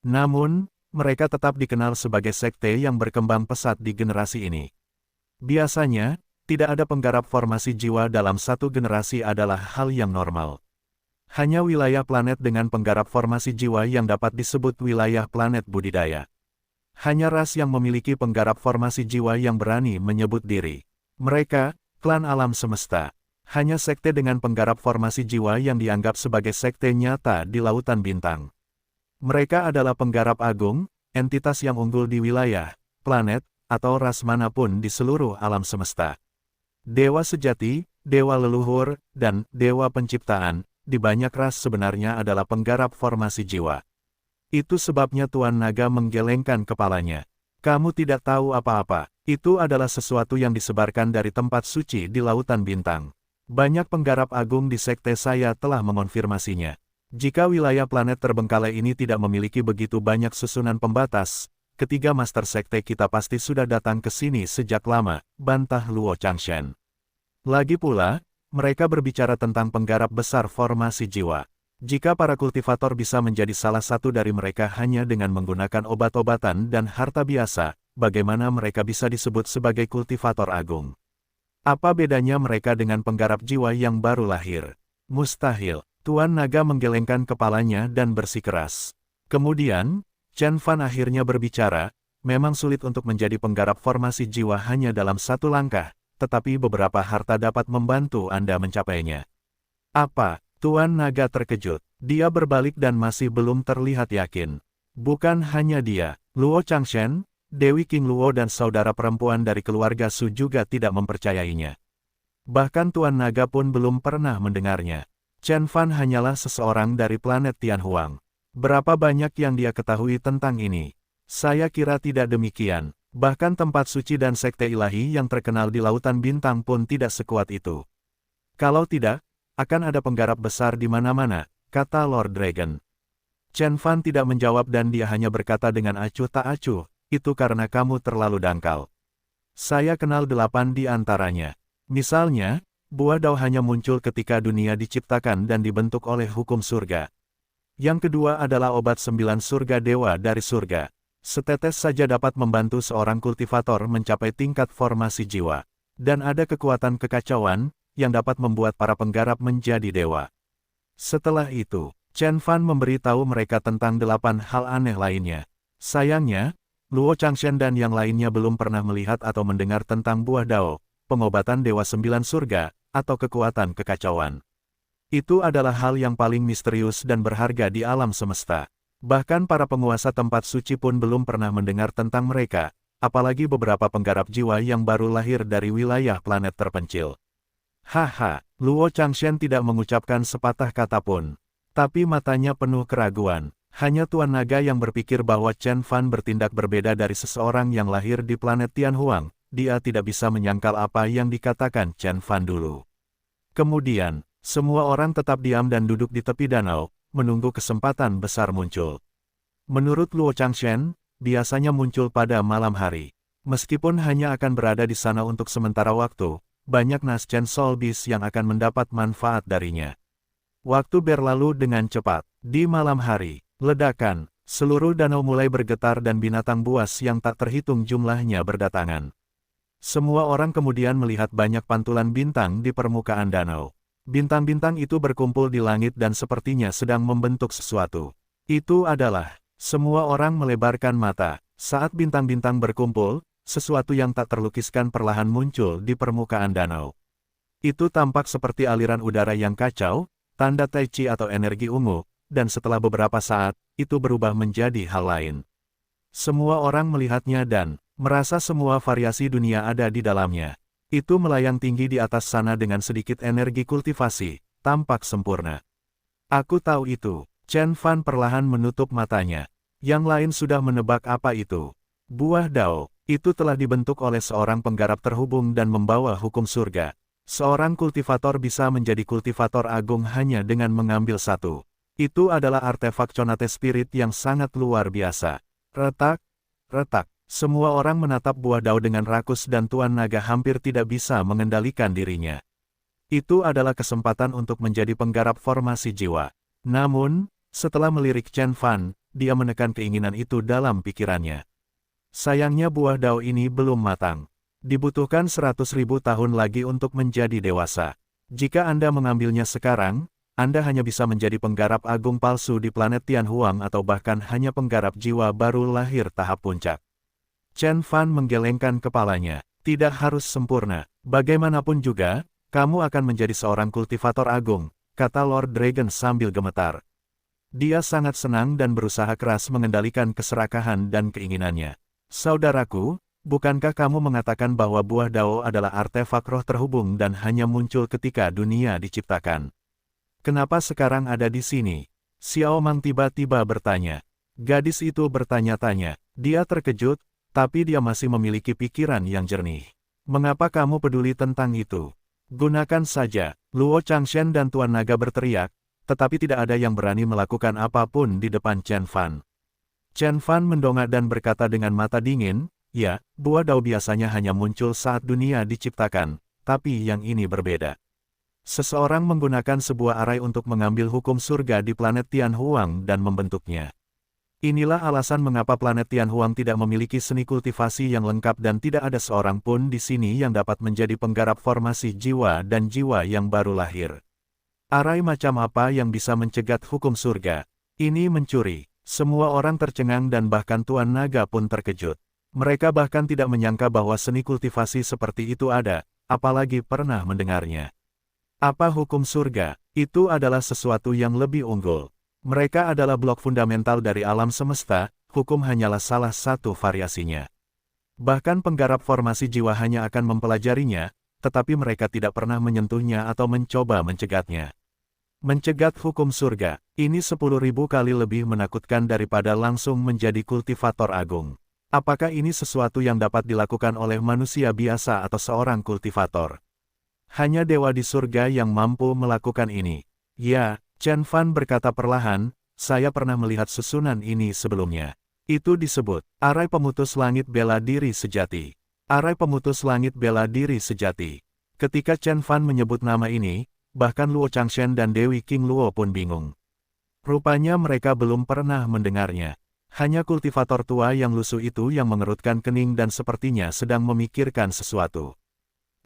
Speaker 1: Namun, mereka tetap dikenal sebagai sekte yang berkembang pesat di generasi ini. Biasanya, tidak ada penggarap formasi jiwa dalam satu generasi adalah hal yang normal. Hanya wilayah planet dengan penggarap formasi jiwa yang dapat disebut wilayah planet budidaya. Hanya ras yang memiliki penggarap formasi jiwa yang berani menyebut diri. Mereka, klan alam semesta. Hanya sekte dengan penggarap formasi jiwa yang dianggap sebagai sekte nyata di lautan bintang. Mereka adalah penggarap agung, entitas yang unggul di wilayah, planet, atau ras manapun di seluruh alam semesta. Dewa sejati, dewa leluhur, dan dewa penciptaan, di banyak ras sebenarnya adalah penggarap formasi jiwa. Itu sebabnya Tuan Naga menggelengkan kepalanya. Kamu tidak tahu apa-apa, itu adalah sesuatu yang disebarkan dari tempat suci di lautan bintang. Banyak penggarap agung di sekte saya telah mengonfirmasinya. Jika wilayah planet terbengkalai ini tidak memiliki begitu banyak susunan pembatas, ketiga master sekte kita pasti sudah datang ke sini sejak lama, bantah Luo Changshen. Lagi pula, mereka berbicara tentang penggarap besar formasi jiwa. Jika para kultivator bisa menjadi salah satu dari mereka hanya dengan menggunakan obat-obatan dan harta biasa, bagaimana mereka bisa disebut sebagai kultivator agung? Apa bedanya mereka dengan penggarap jiwa yang baru lahir? Mustahil. Tuan Naga menggelengkan kepalanya dan bersikeras. Kemudian, Chen Fan akhirnya berbicara, memang sulit untuk menjadi penggarap formasi jiwa hanya dalam satu langkah, tetapi beberapa harta dapat membantu Anda mencapainya. Apa? Tuan Naga terkejut. Dia berbalik dan masih belum terlihat yakin. Bukan hanya dia, Luo Changshen, Dewi King Luo dan saudara perempuan dari keluarga Su juga tidak mempercayainya. Bahkan Tuan Naga pun belum pernah mendengarnya. Chen Fan hanyalah seseorang dari planet Tianhuang. Berapa banyak yang dia ketahui tentang ini? Saya kira tidak demikian. Bahkan tempat suci dan sekte ilahi yang terkenal di lautan bintang pun tidak sekuat itu. Kalau tidak, akan ada penggarap besar di mana-mana, kata Lord Dragon. Chen Fan tidak menjawab dan dia hanya berkata dengan acuh tak acuh, itu karena kamu terlalu dangkal. Saya kenal 8 di antaranya. Misalnya, buah dao hanya muncul ketika dunia diciptakan dan dibentuk oleh hukum surga. Yang kedua adalah obat 9 surga dewa dari surga. Setetes saja dapat membantu seorang kultivator mencapai tingkat formasi jiwa. Dan ada kekuatan kekacauan, yang dapat membuat para penggarap menjadi dewa. Setelah itu, Chen Fan memberitahu mereka tentang 8 hal aneh lainnya. Sayangnya, Luo Changshen dan yang lainnya belum pernah melihat atau mendengar tentang buah dao, pengobatan dewa 9 surga, atau kekuatan kekacauan. Itu adalah hal yang paling misterius dan berharga di alam semesta. Bahkan para penguasa tempat suci pun belum pernah mendengar tentang mereka, apalagi beberapa penggarap jiwa yang baru lahir dari wilayah planet terpencil. Haha, Luo Changshen tidak mengucapkan sepatah kata pun. Tapi matanya penuh keraguan. Hanya Tuan Naga yang berpikir bahwa Chen Fan bertindak berbeda dari seseorang yang lahir di planet Tianhuang. Dia tidak bisa menyangkal apa yang dikatakan Chen Fan dulu. Kemudian, semua orang tetap diam dan duduk di tepi danau, menunggu kesempatan besar muncul. Menurut Luo Changshen, biasanya muncul pada malam hari. Meskipun hanya akan berada di sana untuk sementara waktu, banyak Naschen Soul Beast yang akan mendapat manfaat darinya. Waktu berlalu dengan cepat. Di malam hari, ledakan, seluruh danau mulai bergetar dan binatang buas yang tak terhitung jumlahnya berdatangan. Semua orang kemudian melihat banyak pantulan bintang di permukaan danau. Bintang-bintang itu berkumpul di langit dan sepertinya sedang membentuk sesuatu. Itu adalah, semua orang melebarkan mata. Saat bintang-bintang berkumpul, sesuatu yang tak terlukiskan perlahan muncul di permukaan danau. Itu tampak seperti aliran udara yang kacau, tanda Tai Chi atau energi ungu, dan setelah beberapa saat, itu berubah menjadi hal lain. Semua orang melihatnya dan merasa semua variasi dunia ada di dalamnya. Itu melayang tinggi di atas sana dengan sedikit energi kultivasi, tampak sempurna. Aku tahu itu. Chen Fan perlahan menutup matanya. Yang lain sudah menebak apa itu. Buah Dao, itu telah dibentuk oleh seorang penggarap terhubung dan membawa hukum surga. Seorang kultivator bisa menjadi kultivator agung hanya dengan mengambil satu. Itu adalah artefak Conate Spirit yang sangat luar biasa. Retak, retak. Semua orang menatap buah Dao dengan rakus dan Tuan Naga hampir tidak bisa mengendalikan dirinya. Itu adalah kesempatan untuk menjadi penggarap formasi jiwa. Namun, setelah melirik Chen Fan, dia menekan keinginan itu dalam pikirannya. Sayangnya buah Dao ini belum matang. Dibutuhkan 100.000 tahun lagi untuk menjadi dewasa. Jika Anda mengambilnya sekarang, Anda hanya bisa menjadi penggarap agung palsu di planet Tianhuang atau bahkan hanya penggarap jiwa baru lahir tahap puncak. Chen Fan menggelengkan kepalanya. Tidak harus sempurna. Bagaimanapun juga, kamu akan menjadi seorang kultivator agung, kata Lord Dragon sambil gemetar. Dia sangat senang dan berusaha keras mengendalikan keserakahan dan keinginannya. Saudaraku, bukankah kamu mengatakan bahwa buah Dao adalah artefak roh terhubung dan hanya muncul ketika dunia diciptakan? Kenapa sekarang ada di sini? Xiao Mang tiba-tiba bertanya. Gadis itu bertanya-tanya. Dia terkejut, tapi dia masih memiliki pikiran yang jernih. Mengapa kamu peduli tentang itu? Gunakan saja. Luo Changshen dan Tuan Naga berteriak, tetapi tidak ada yang berani melakukan apapun di depan Chen Fan. Chen Fan mendongak dan berkata dengan mata dingin, ya, buah Dao biasanya hanya muncul saat dunia diciptakan, tapi yang ini berbeda. Seseorang menggunakan sebuah arai untuk mengambil hukum surga di planet Tianhuang dan membentuknya. Inilah alasan mengapa planet Tianhuang tidak memiliki seni kultivasi yang lengkap dan tidak ada seorang pun di sini yang dapat menjadi penggarap formasi jiwa dan jiwa yang baru lahir. Arai macam apa yang bisa mencegat hukum surga? Ini mencuri. Semua orang tercengang dan bahkan Tuan Naga pun terkejut. Mereka bahkan tidak menyangka bahwa seni kultivasi seperti itu ada, apalagi pernah mendengarnya. Apa hukum surga? Itu adalah sesuatu yang lebih unggul. Mereka adalah blok fundamental dari alam semesta, hukum hanyalah salah satu variasinya. Bahkan penggarap formasi jiwa hanya akan mempelajarinya, tetapi mereka tidak pernah menyentuhnya atau mencoba mencegatnya. Mencegat hukum surga, ini 10.000 kali lebih menakutkan daripada langsung menjadi kultivator agung. Apakah ini sesuatu yang dapat dilakukan oleh manusia biasa atau seorang kultivator? Hanya dewa di surga yang mampu melakukan ini. Ya, Chen Fan berkata perlahan, saya pernah melihat susunan ini sebelumnya. Itu disebut, arai pemutus langit bela diri sejati. Arai pemutus langit bela diri sejati. Ketika Chen Fan menyebut nama ini, bahkan Luo Changshen dan Dewi King Luo pun bingung. Rupanya mereka belum pernah mendengarnya. Hanya kultivator tua yang lusuh itu yang mengerutkan kening dan sepertinya sedang memikirkan sesuatu.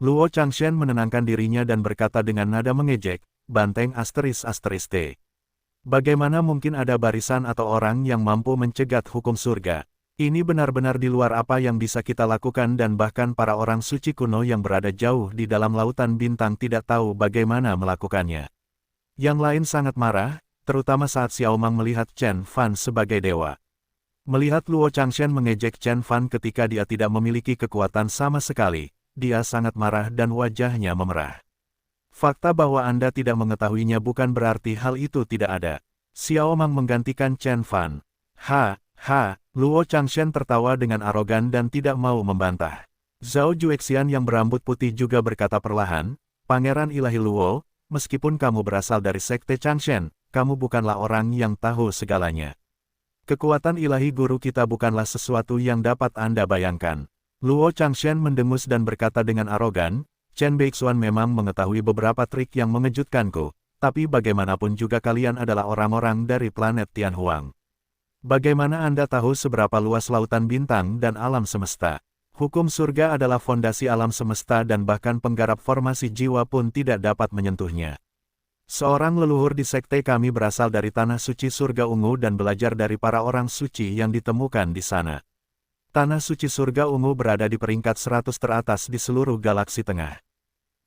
Speaker 1: Luo Changshen menenangkan dirinya dan berkata dengan nada mengejek, Banteng ***T. Bagaimana mungkin ada barisan atau orang yang mampu mencegat hukum surga? Ini benar-benar di luar apa yang bisa kita lakukan dan bahkan para orang suci kuno yang berada jauh di dalam lautan bintang tidak tahu bagaimana melakukannya. Yang lain sangat marah, terutama saat Xiao Mang melihat Chen Fan sebagai dewa. Melihat Luo Changshen mengejek Chen Fan ketika dia tidak memiliki kekuatan sama sekali, dia sangat marah dan wajahnya memerah. Fakta bahwa Anda tidak mengetahuinya bukan berarti hal itu tidak ada. Xiao Mang menggantikan Chen Fan. Luo Changshen tertawa dengan arogan dan tidak mau membantah. Zhao Juexian yang berambut putih juga berkata perlahan, Pangeran Ilahi Luo, meskipun kamu berasal dari Sekte Changshen, kamu bukanlah orang yang tahu segalanya. Kekuatan ilahi guru kita bukanlah sesuatu yang dapat Anda bayangkan. Luo Changshen mendengus dan berkata dengan arogan, Chen Beixuan memang mengetahui beberapa trik yang mengejutkanku, tapi bagaimanapun juga kalian adalah orang-orang dari planet Tianhuang. Bagaimana Anda tahu seberapa luas lautan bintang dan alam semesta? Hukum surga adalah fondasi alam semesta dan bahkan penggarap formasi jiwa pun tidak dapat menyentuhnya. Seorang leluhur di sekte kami berasal dari tanah suci surga ungu dan belajar dari para orang suci yang ditemukan di sana. Tanah suci surga ungu berada di peringkat 100 teratas di seluruh galaksi tengah.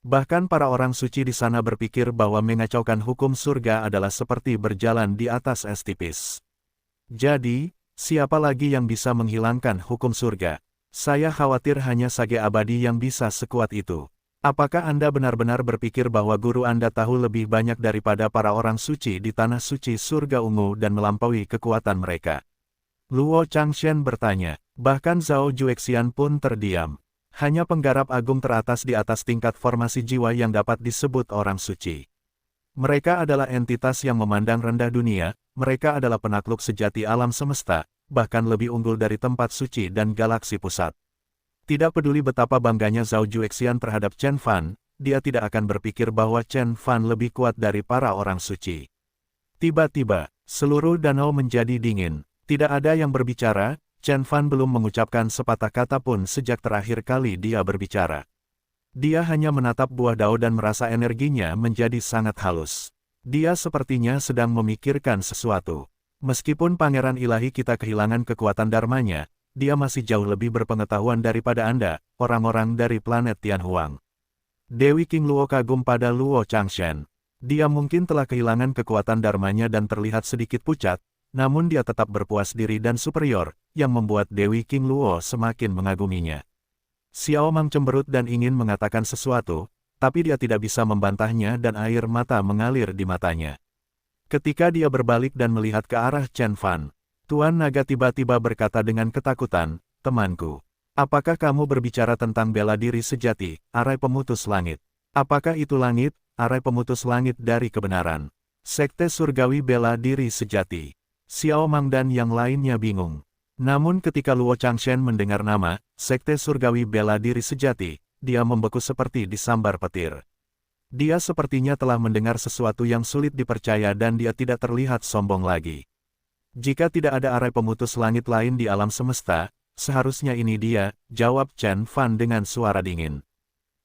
Speaker 1: Bahkan para orang suci di sana berpikir bahwa mengacaukan hukum surga adalah seperti berjalan di atas es tipis. Jadi, siapa lagi yang bisa menghilangkan hukum surga? Saya khawatir hanya sage abadi yang bisa sekuat itu. Apakah Anda benar-benar berpikir bahwa guru Anda tahu lebih banyak daripada para orang suci di tanah suci surga ungu dan melampaui kekuatan mereka? Luo Changshen bertanya. Bahkan Zhao Juexian pun terdiam. Hanya penggarap agung teratas di atas tingkat formasi jiwa yang dapat disebut orang suci. Mereka adalah entitas yang memandang rendah dunia, mereka adalah penakluk sejati alam semesta, bahkan lebih unggul dari tempat suci dan galaksi pusat. Tidak peduli betapa bangganya Zhao Juexian terhadap Chen Fan, dia tidak akan berpikir bahwa Chen Fan lebih kuat dari para orang suci. Tiba-tiba, seluruh danau menjadi dingin. Tidak ada yang berbicara, Chen Fan belum mengucapkan sepatah kata pun sejak terakhir kali dia berbicara. Dia hanya menatap buah dao dan merasa energinya menjadi sangat halus. Dia sepertinya sedang memikirkan sesuatu. Meskipun Pangeran Ilahi kita kehilangan kekuatan dharmanya, dia masih jauh lebih berpengetahuan daripada Anda, orang-orang dari planet Tianhuang. Dewi King Luo kagum pada Luo Changshen. Dia mungkin telah kehilangan kekuatan dharmanya dan terlihat sedikit pucat, namun dia tetap berpuas diri dan superior, yang membuat Dewi King Luo semakin mengaguminya. Xiao Mang cemberut dan ingin mengatakan sesuatu, tapi dia tidak bisa membantahnya dan air mata mengalir di matanya. Ketika dia berbalik dan melihat ke arah Chen Fan, Tuan Naga tiba-tiba berkata dengan ketakutan, Temanku, apakah kamu berbicara tentang bela diri sejati, arai pemutus langit? Apakah itu langit, arai pemutus langit dari kebenaran? Sekte surgawi bela diri sejati. Xiao Mang dan yang lainnya bingung. Namun ketika Luo Changshen mendengar nama, Sekte Surgawi Bela Diri Sejati, dia membeku seperti disambar petir. Dia sepertinya telah mendengar sesuatu yang sulit dipercaya dan dia tidak terlihat sombong lagi. Jika tidak ada arai pemutus langit lain di alam semesta, seharusnya ini dia, jawab Chen Fan dengan suara dingin.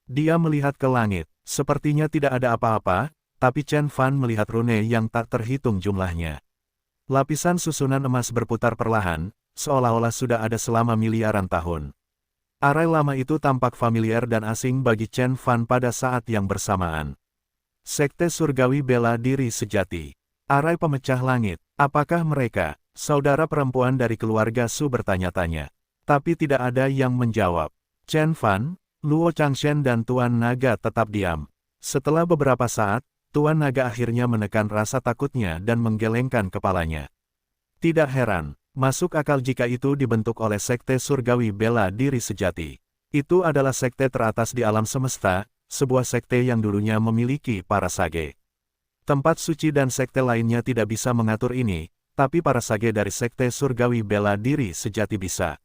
Speaker 1: Dia melihat ke langit, sepertinya tidak ada apa-apa, tapi Chen Fan melihat rune yang tak terhitung jumlahnya. Lapisan susunan emas berputar perlahan, seolah-olah sudah ada selama miliaran tahun. Arai lama itu tampak familiar dan asing bagi Chen Fan pada saat yang bersamaan. Sekte Surgawi Bela Diri Sejati. Arai pemecah langit. Apakah mereka, saudara perempuan dari keluarga Su bertanya-tanya. Tapi tidak ada yang menjawab. Chen Fan, Luo Changshen dan Tuan Naga tetap diam. Setelah beberapa saat, Tuan Naga akhirnya menekan rasa takutnya dan menggelengkan kepalanya. Tidak heran. Masuk akal jika itu dibentuk oleh Sekte Surgawi Bela Diri Sejati. Itu adalah sekte teratas di alam semesta, sebuah sekte yang dulunya memiliki para sage. Tempat suci dan sekte lainnya tidak bisa mengatur ini, tapi para sage dari Sekte Surgawi Bela Diri Sejati bisa.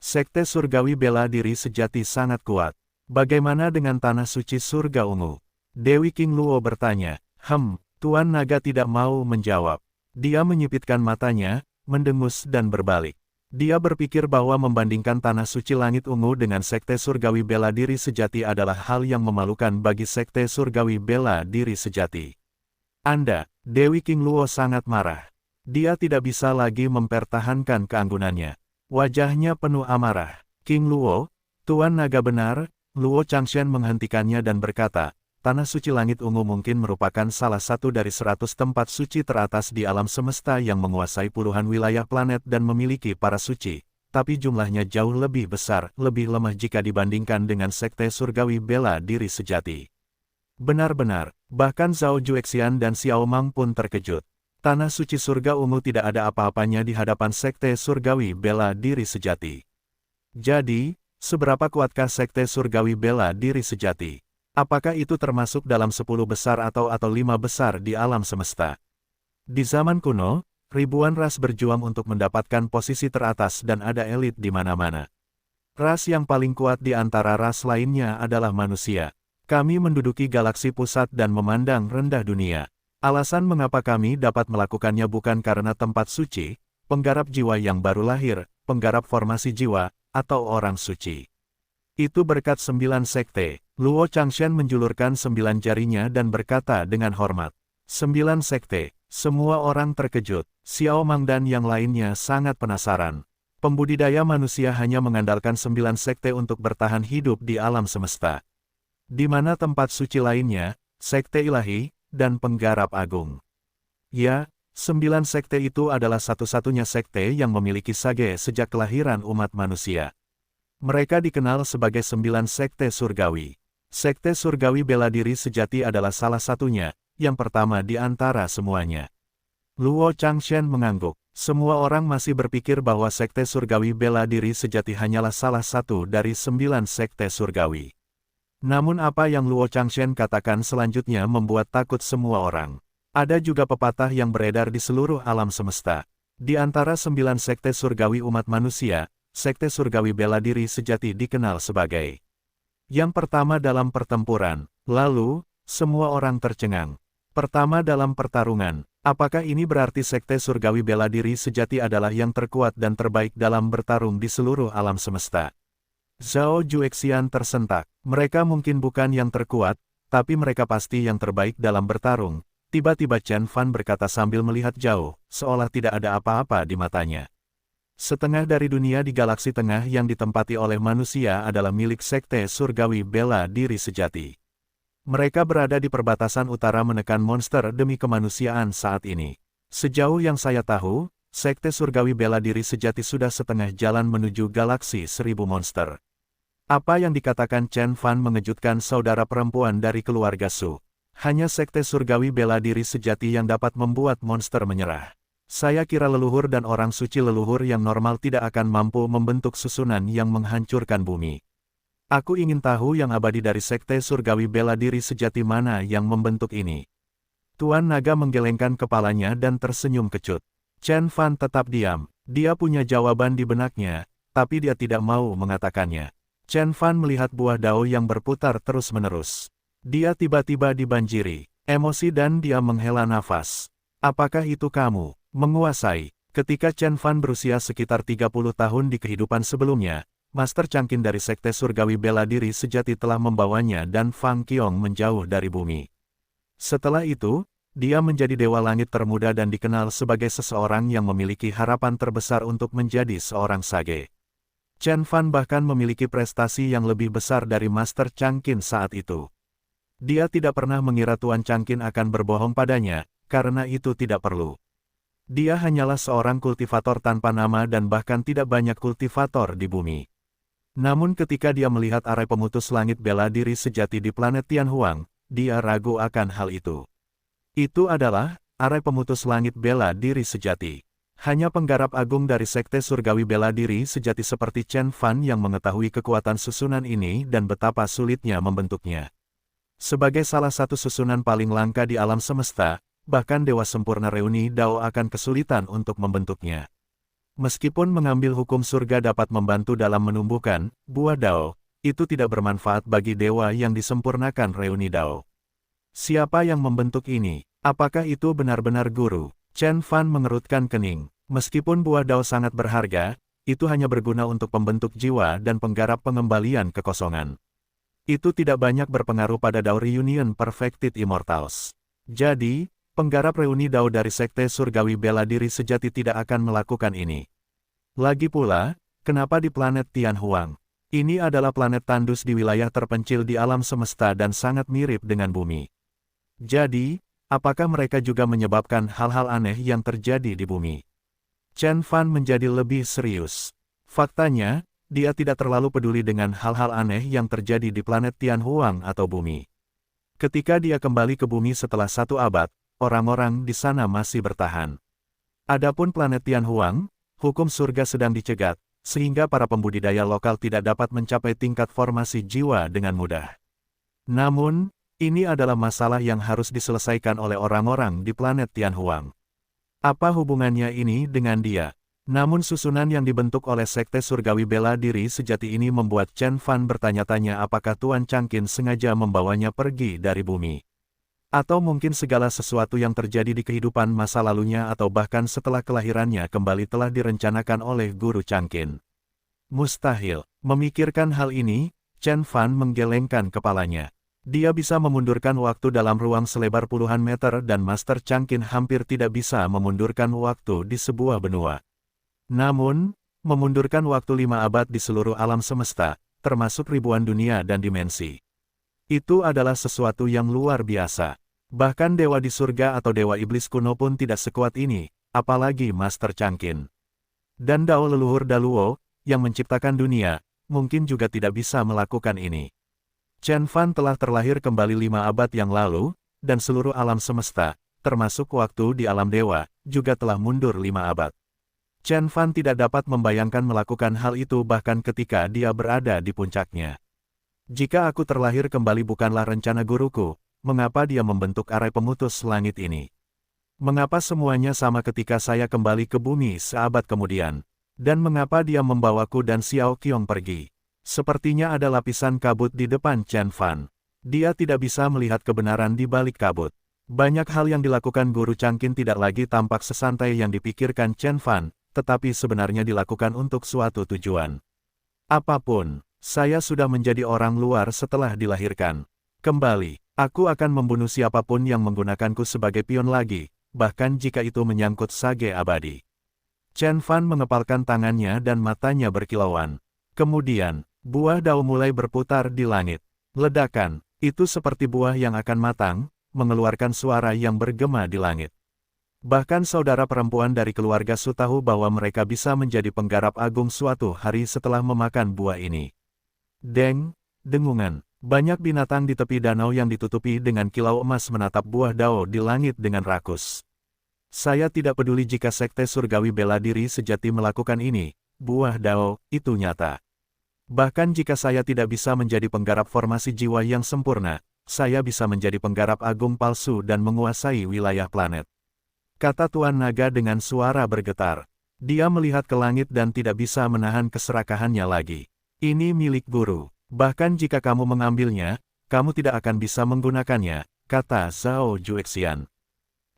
Speaker 1: Sekte Surgawi Bela Diri Sejati sangat kuat. Bagaimana dengan tanah suci surga ungu? Dewi King Luo bertanya. Tuan Naga tidak mau menjawab. Dia menyipitkan matanya, mendengus dan berbalik. Dia berpikir bahwa membandingkan tanah suci langit ungu dengan Sekte Surgawi Bela Diri Sejati adalah hal yang memalukan bagi Sekte Surgawi Bela Diri Sejati. Anda, Dewi King Luo sangat marah. Dia tidak bisa lagi mempertahankan keanggunannya. Wajahnya penuh amarah. King Luo, Tuan Naga benar, Luo Changshen menghentikannya dan berkata, Tanah Suci Langit Ungu mungkin merupakan salah satu dari 100 tempat suci teratas di alam semesta yang menguasai puluhan wilayah planet dan memiliki para suci, tapi jumlahnya jauh lebih besar, lebih lemah jika dibandingkan dengan sekte surgawi bela diri sejati. Benar-benar, bahkan Zhao Juexian dan Xiao Mang pun terkejut. Tanah Suci Surga Ungu tidak ada apa-apanya di hadapan sekte surgawi bela diri sejati. Jadi, seberapa kuatkah sekte surgawi bela diri sejati? Apakah itu termasuk dalam 10 besar atau 5 besar di alam semesta? Di zaman kuno, ribuan ras berjuang untuk mendapatkan posisi teratas dan ada elit di mana-mana. Ras yang paling kuat di antara ras lainnya adalah manusia. Kami menduduki galaksi pusat dan memandang rendah dunia. Alasan mengapa kami dapat melakukannya bukan karena tempat suci, penggarap jiwa yang baru lahir, penggarap formasi jiwa, atau orang suci. Itu berkat 9 sekte. Luo Changshen menjulurkan 9 jarinya dan berkata dengan hormat. 9 sekte. Semua orang terkejut. Xiao Mang dan yang lainnya sangat penasaran. Pembudidaya manusia hanya mengandalkan 9 sekte untuk bertahan hidup di alam semesta. Di mana tempat suci lainnya, sekte ilahi, dan penggarap agung. Ya, 9 sekte itu adalah satu-satunya sekte yang memiliki sage sejak kelahiran umat manusia. Mereka dikenal sebagai 9 sekte surgawi. Sekte surgawi bela diri sejati adalah salah satunya, yang pertama di antara semuanya. Luo Changshen mengangguk. Semua orang masih berpikir bahwa sekte surgawi bela diri sejati hanyalah salah satu dari 9 sekte surgawi. Namun apa yang Luo Changshen katakan selanjutnya membuat takut semua orang. Ada juga pepatah yang beredar di seluruh alam semesta. Di antara 9 sekte surgawi umat manusia, sekte surgawi bela diri sejati dikenal sebagai yang pertama dalam pertempuran. Lalu, semua orang tercengang. Pertama dalam pertarungan. Apakah ini berarti sekte surgawi bela diri sejati adalah yang terkuat dan terbaik dalam bertarung di seluruh alam semesta? Zhao Juexian tersentak. Mereka mungkin bukan yang terkuat, tapi mereka pasti yang terbaik dalam bertarung. Tiba-tiba Chen Fan berkata sambil melihat jauh, seolah tidak ada apa-apa di matanya. Setengah dari dunia di galaksi tengah yang ditempati oleh manusia adalah milik sekte surgawi bela diri sejati. Mereka berada di perbatasan utara menekan monster demi kemanusiaan saat ini. Sejauh yang saya tahu, sekte surgawi bela diri sejati sudah setengah jalan menuju galaksi 1000 monster. Apa yang dikatakan Chen Fan mengejutkan saudara perempuan dari keluarga Su. Hanya sekte surgawi bela diri sejati yang dapat membuat monster menyerah. Saya kira leluhur dan orang suci leluhur yang normal tidak akan mampu membentuk susunan yang menghancurkan bumi. Aku ingin tahu yang abadi dari sekte surgawi bela diri sejati mana yang membentuk ini. Tuan Naga menggelengkan kepalanya dan tersenyum kecut. Chen Fan tetap diam. Dia punya jawaban di benaknya, tapi dia tidak mau mengatakannya. Chen Fan melihat buah dao yang berputar terus-menerus. Dia tiba-tiba dibanjiri emosi dan dia menghela nafas. Apakah itu kamu? Menguasai. Ketika Chen Fan berusia sekitar 30 tahun di kehidupan sebelumnya, Master Changqin dari Sekte Surgawi Bela Diri Sejati telah membawanya dan Fang Qiong menjauh dari bumi. Setelah itu, dia menjadi Dewa Langit termuda dan dikenal sebagai seseorang yang memiliki harapan terbesar untuk menjadi seorang sage. Chen Fan bahkan memiliki prestasi yang lebih besar dari Master Changqin saat itu. Dia tidak pernah mengira Tuan Changqin akan berbohong padanya, karena itu tidak perlu. Dia hanyalah seorang kultivator tanpa nama dan bahkan tidak banyak kultivator di bumi. Namun ketika dia melihat arai pemutus langit bela diri sejati di planet Tianhuang, dia ragu akan hal itu. Itu adalah arai pemutus langit bela diri sejati. Hanya penggarap agung dari Sekte Surgawi Bela Diri Sejati seperti Chen Fan yang mengetahui kekuatan susunan ini dan betapa sulitnya membentuknya. Sebagai salah satu susunan paling langka di alam semesta, bahkan Dewa Sempurna Reuni Dao akan kesulitan untuk membentuknya. Meskipun mengambil hukum surga dapat membantu dalam menumbuhkan buah Dao, itu tidak bermanfaat bagi dewa yang disempurnakan Reuni Dao. Siapa yang membentuk ini? Apakah itu benar-benar guru? Chen Fan mengerutkan kening. Meskipun buah Dao sangat berharga, itu hanya berguna untuk pembentuk jiwa dan penggarap pengembalian kekosongan. Itu tidak banyak berpengaruh pada Dao Reunion Perfected Immortals. Jadi, penggarap reuni Dao dari Sekte Surgawi Bela Diri Sejati tidak akan melakukan ini. Lagi pula, kenapa di planet Tianhuang? Ini adalah planet tandus di wilayah terpencil di alam semesta dan sangat mirip dengan bumi. Jadi, apakah mereka juga menyebabkan hal-hal aneh yang terjadi di bumi? Chen Fan menjadi lebih serius. Faktanya, dia tidak terlalu peduli dengan hal-hal aneh yang terjadi di planet Tianhuang atau bumi. Ketika dia kembali ke bumi setelah 1 abad, orang-orang di sana masih bertahan. Adapun planet Tianhuang, hukum surga sedang dicegat, sehingga para pembudidaya lokal tidak dapat mencapai tingkat formasi jiwa dengan mudah. Namun, ini adalah masalah yang harus diselesaikan oleh orang-orang di planet Tianhuang. Apa hubungannya ini dengan dia? Namun susunan yang dibentuk oleh Sekte Surgawi Bela Diri Sejati ini membuat Chen Fan bertanya-tanya apakah Tuan Changqin sengaja membawanya pergi dari bumi. Atau mungkin segala sesuatu yang terjadi di kehidupan masa lalunya atau bahkan setelah kelahirannya kembali telah direncanakan oleh Guru Changqin. Mustahil. Memikirkan hal ini, Chen Fan menggelengkan kepalanya. Dia bisa memundurkan waktu dalam ruang selebar puluhan meter dan Master Changqin hampir tidak bisa memundurkan waktu di sebuah benua. Namun, memundurkan waktu 5 abad di seluruh alam semesta, termasuk ribuan dunia dan dimensi. Itu adalah sesuatu yang luar biasa. Bahkan dewa di surga atau dewa iblis kuno pun tidak sekuat ini, apalagi Master Changqin. Dan Dao leluhur Daluo, yang menciptakan dunia, mungkin juga tidak bisa melakukan ini. Chen Fan telah terlahir kembali 5 abad yang lalu, dan seluruh alam semesta, termasuk waktu di alam dewa, juga telah mundur 5 abad. Chen Fan tidak dapat membayangkan melakukan hal itu bahkan ketika dia berada di puncaknya. Jika aku terlahir kembali bukanlah rencana guruku, mengapa dia membentuk arai pemutus langit ini? Mengapa semuanya sama ketika saya kembali ke bumi seabad kemudian? Dan mengapa dia membawaku dan Xiao Qiong pergi? Sepertinya ada lapisan kabut di depan Chen Fan. Dia tidak bisa melihat kebenaran di balik kabut. Banyak hal yang dilakukan Guru Changqin tidak lagi tampak sesantai yang dipikirkan Chen Fan, tetapi sebenarnya dilakukan untuk suatu tujuan. Apapun. Saya sudah menjadi orang luar setelah dilahirkan. Kembali, aku akan membunuh siapapun yang menggunakanku sebagai pion lagi, bahkan jika itu menyangkut sage abadi. Chen Fan mengepalkan tangannya dan matanya berkilauan. Kemudian, buah Dao mulai berputar di langit. Ledakan, itu seperti buah yang akan matang, mengeluarkan suara yang bergema di langit. Bahkan saudara perempuan dari keluarga Su tahu bahwa mereka bisa menjadi penggarap agung suatu hari setelah memakan buah ini. Deng, dengungan. Banyak binatang di tepi danau yang ditutupi dengan kilau emas menatap buah Dao di langit dengan rakus. Saya tidak peduli jika Sekte Surgawi Bela Diri Sejati melakukan ini, buah Dao, itu nyata. Bahkan jika saya tidak bisa menjadi penggarap formasi jiwa yang sempurna, saya bisa menjadi penggarap agung palsu dan menguasai wilayah planet. Kata Tuan Naga dengan suara bergetar. Dia melihat ke langit dan tidak bisa menahan keserakahannya lagi. Ini milik guru. Bahkan jika kamu mengambilnya, kamu tidak akan bisa menggunakannya, kata Zhao Juexian.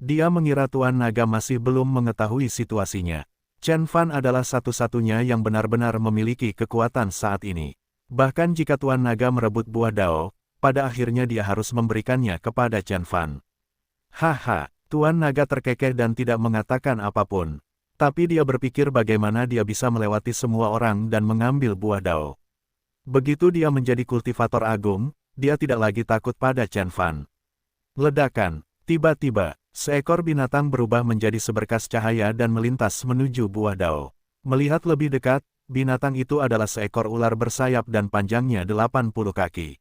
Speaker 1: Dia mengira Tuan Naga masih belum mengetahui situasinya. Chen Fan adalah satu-satunya yang benar-benar memiliki kekuatan saat ini. Bahkan jika Tuan Naga merebut buah Dao, pada akhirnya dia harus memberikannya kepada Chen Fan. Haha, Tuan Naga terkekeh dan tidak mengatakan apapun. Tapi dia berpikir bagaimana dia bisa melewati semua orang dan mengambil buah Dao. Begitu dia menjadi kultivator agung, dia tidak lagi takut pada Chen Fan. Ledakan, tiba-tiba, seekor binatang berubah menjadi seberkas cahaya dan melintas menuju buah Dao. Melihat lebih dekat, binatang itu adalah seekor ular bersayap dan panjangnya 80 kaki.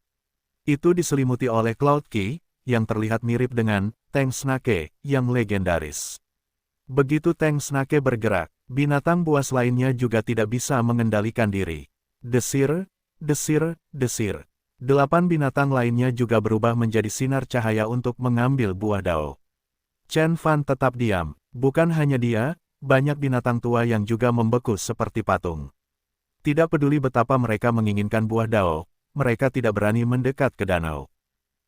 Speaker 1: Itu diselimuti oleh Cloud Ki, yang terlihat mirip dengan Tang Snake, yang legendaris. Begitu Tang Snake bergerak, binatang buas lainnya juga tidak bisa mengendalikan diri. Desir, desir, desir. 8 binatang lainnya juga berubah menjadi sinar cahaya untuk mengambil buah Dao. Chen Fan tetap diam. Bukan hanya dia, banyak binatang tua yang juga membeku seperti patung. Tidak peduli betapa mereka menginginkan buah Dao, mereka tidak berani mendekat ke danau.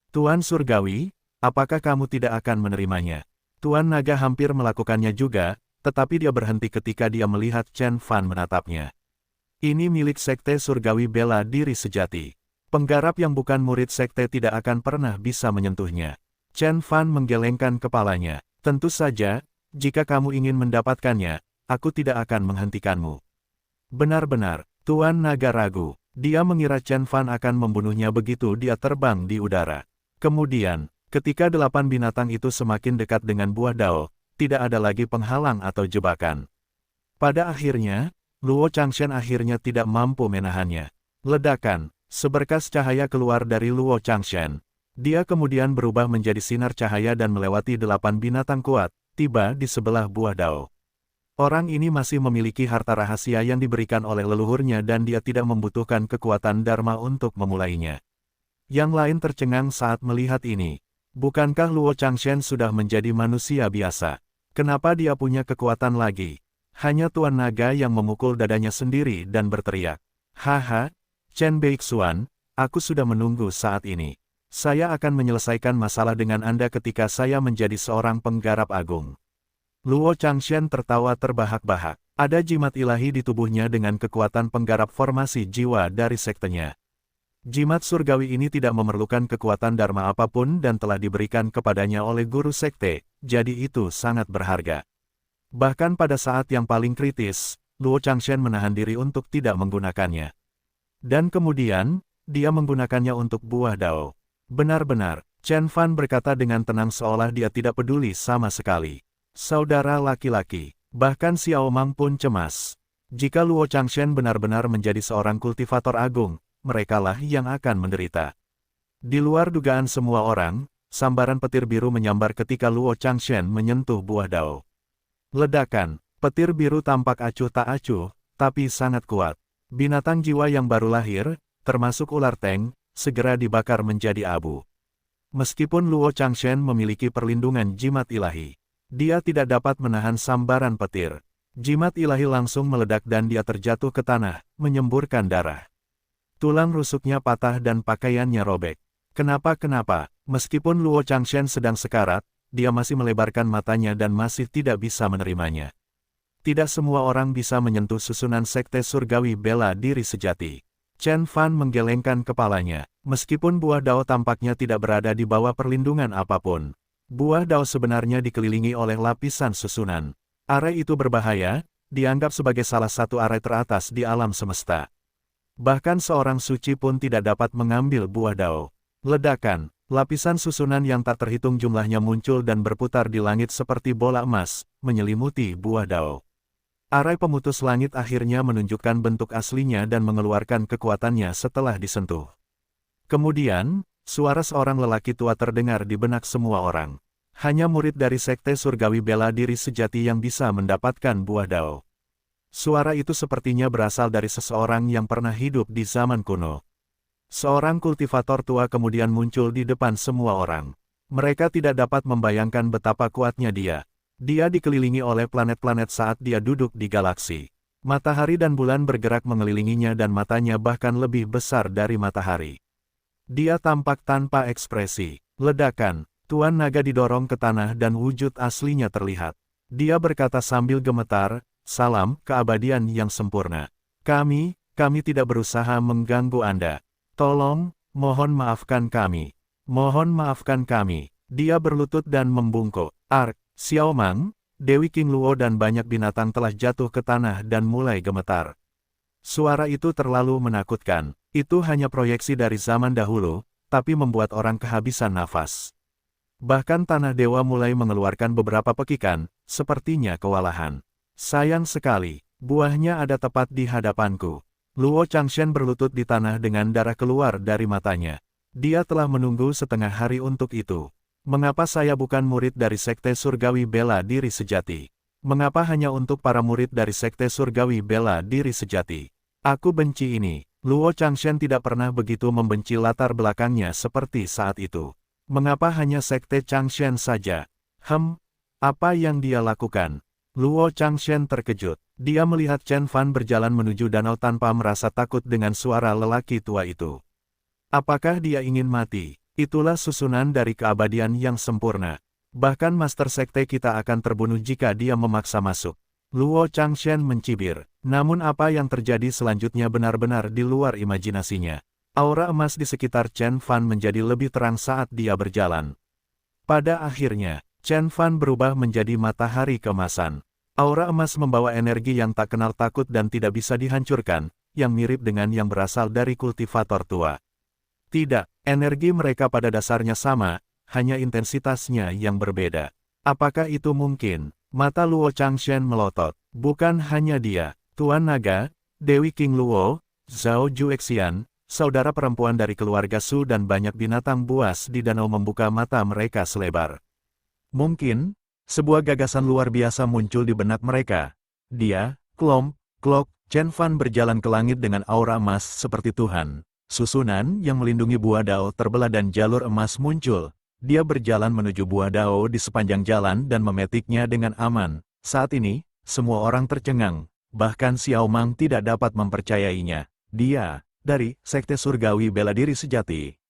Speaker 1: Tuan Surgawi, apakah kamu tidak akan menerimanya? Tuan Naga hampir melakukannya juga, tetapi dia berhenti ketika dia melihat Chen Fan menatapnya. Ini milik Sekte Surgawi Bela Diri Sejati. Penggarap yang bukan murid Sekte tidak akan pernah bisa menyentuhnya. Chen Fan menggelengkan kepalanya. Tentu saja, jika kamu ingin mendapatkannya, aku tidak akan menghentikanmu. Benar-benar, Tuan Naga ragu. Dia mengira Chen Fan akan membunuhnya begitu dia terbang di udara. Kemudian, ketika 8 binatang itu semakin dekat dengan buah Dao, tidak ada lagi penghalang atau jebakan. Pada akhirnya, Luo Changshen akhirnya tidak mampu menahannya. Ledakan, seberkas cahaya keluar dari Luo Changshen. Dia kemudian berubah menjadi sinar cahaya dan melewati 8 binatang kuat, tiba di sebelah buah Dao. Orang ini masih memiliki harta rahasia yang diberikan oleh leluhurnya dan dia tidak membutuhkan kekuatan Dharma untuk memulainya. Yang lain tercengang saat melihat ini. Bukankah Luo Changshen sudah menjadi manusia biasa? Kenapa dia punya kekuatan lagi? Hanya Tuan Naga yang memukul dadanya sendiri dan berteriak. Haha, Chen Beixuan, aku sudah menunggu saat ini. Saya akan menyelesaikan masalah dengan Anda ketika saya menjadi seorang penggarap agung. Luo Changshen tertawa terbahak-bahak. Ada jimat ilahi di tubuhnya dengan kekuatan penggarap formasi jiwa dari sektenya. Jimat surgawi ini tidak memerlukan kekuatan dharma apapun dan telah diberikan kepadanya oleh guru sekte, jadi itu sangat berharga. Bahkan pada saat yang paling kritis, Luo Changshen menahan diri untuk tidak menggunakannya. Dan kemudian, dia menggunakannya untuk buah Dao. Benar-benar, Chen Fan berkata dengan tenang seolah dia tidak peduli sama sekali. Saudara laki-laki, bahkan Xiao Mang pun cemas. Jika Luo Changshen benar-benar menjadi seorang kultivator agung, merekalah yang akan menderita. Di luar dugaan semua orang, sambaran petir biru menyambar ketika Luo Changshen menyentuh buah Dao. Ledakan, petir biru tampak acuh tak acuh, tapi sangat kuat. Binatang jiwa yang baru lahir, termasuk ular Teng, segera dibakar menjadi abu. Meskipun Luo Changshen memiliki perlindungan jimat ilahi, dia tidak dapat menahan sambaran petir. Jimat ilahi langsung meledak dan dia terjatuh ke tanah, menyemburkan darah. Tulang rusuknya patah dan pakaiannya robek. Kenapa? Meskipun Luo Changshen sedang sekarat, dia masih melebarkan matanya dan masih tidak bisa menerimanya. Tidak semua orang bisa menyentuh susunan sekte surgawi bela diri sejati. Chen Fan menggelengkan kepalanya. Meskipun buah Dao tampaknya tidak berada di bawah perlindungan apapun. Buah Dao sebenarnya dikelilingi oleh lapisan susunan. Arai itu berbahaya, dianggap sebagai salah satu arai teratas di alam semesta. Bahkan seorang suci pun tidak dapat mengambil buah Dao. Ledakan, lapisan susunan yang tak terhitung jumlahnya muncul dan berputar di langit seperti bola emas, menyelimuti buah Dao. Arai pemutus langit akhirnya menunjukkan bentuk aslinya dan mengeluarkan kekuatannya setelah disentuh. Kemudian, suara seorang lelaki tua terdengar di benak semua orang. Hanya murid dari sekte surgawi bela diri sejati yang bisa mendapatkan buah Dao. Suara itu sepertinya berasal dari seseorang yang pernah hidup di zaman kuno. Seorang kultivator tua kemudian muncul di depan semua orang. Mereka tidak dapat membayangkan betapa kuatnya dia. Dia dikelilingi oleh planet-planet saat dia duduk di galaksi. Matahari dan bulan bergerak mengelilinginya dan matanya bahkan lebih besar dari matahari. Dia tampak tanpa ekspresi. Ledakan, Tuan Naga didorong ke tanah dan wujud aslinya terlihat. Dia berkata sambil gemetar, "Salam, keabadian yang sempurna. Kami tidak berusaha mengganggu Anda. Tolong, mohon maafkan kami. Mohon maafkan kami." Dia berlutut dan membungkuk. Xiao Mang, Dewi King Luo dan banyak binatang telah jatuh ke tanah dan mulai gemetar. Suara itu terlalu menakutkan. Itu hanya proyeksi dari zaman dahulu, tapi membuat orang kehabisan nafas. Bahkan tanah dewa mulai mengeluarkan beberapa pekikan, sepertinya kewalahan. Sayang sekali, buahnya ada tepat di hadapanku. Luo Changshen berlutut di tanah dengan darah keluar dari matanya. Dia telah menunggu setengah hari untuk itu. Mengapa saya bukan murid dari sekte surgawi bela diri sejati? Mengapa hanya untuk para murid dari sekte surgawi bela diri sejati? Aku benci ini. Luo Changshen tidak pernah begitu membenci latar belakangnya seperti saat itu. Mengapa hanya sekte Changshen saja? Apa yang dia lakukan? Luo Changshen terkejut. Dia melihat Chen Fan berjalan menuju danau tanpa merasa takut dengan suara lelaki tua itu. Apakah dia ingin mati? Itulah susunan dari keabadian yang sempurna. Bahkan Master Sekte kita akan terbunuh jika dia memaksa masuk. Luo Changshen mencibir. Namun apa yang terjadi selanjutnya benar-benar di luar imajinasinya. Aura emas di sekitar Chen Fan menjadi lebih terang saat dia berjalan. Pada akhirnya, Chen Fan berubah menjadi matahari kemasan. Aura emas membawa energi yang tak kenal takut dan tidak bisa dihancurkan, yang mirip dengan yang berasal dari kultivator tua. Tidak, energi mereka pada dasarnya sama, hanya intensitasnya yang berbeda. Apakah itu mungkin? Mata Luo Changshen melotot. Bukan hanya dia, Tuan Naga, Dewi King Luo, Zhao Juexian, saudara perempuan dari keluarga Su dan banyak binatang buas di danau membuka mata mereka selebar. Mungkin, sebuah gagasan luar biasa muncul di benak mereka. Dia, Klok, Chen Fan berjalan ke langit dengan aura emas seperti Tuhan. Susunan yang melindungi buah dao terbelah dan jalur emas muncul. Dia berjalan menuju buah dao di sepanjang jalan dan memetiknya dengan aman. Saat ini, semua orang tercengang. Bahkan Xiao Mang tidak dapat mempercayainya. Dia, dari Sekte Surgawi Bela Diri Sejati.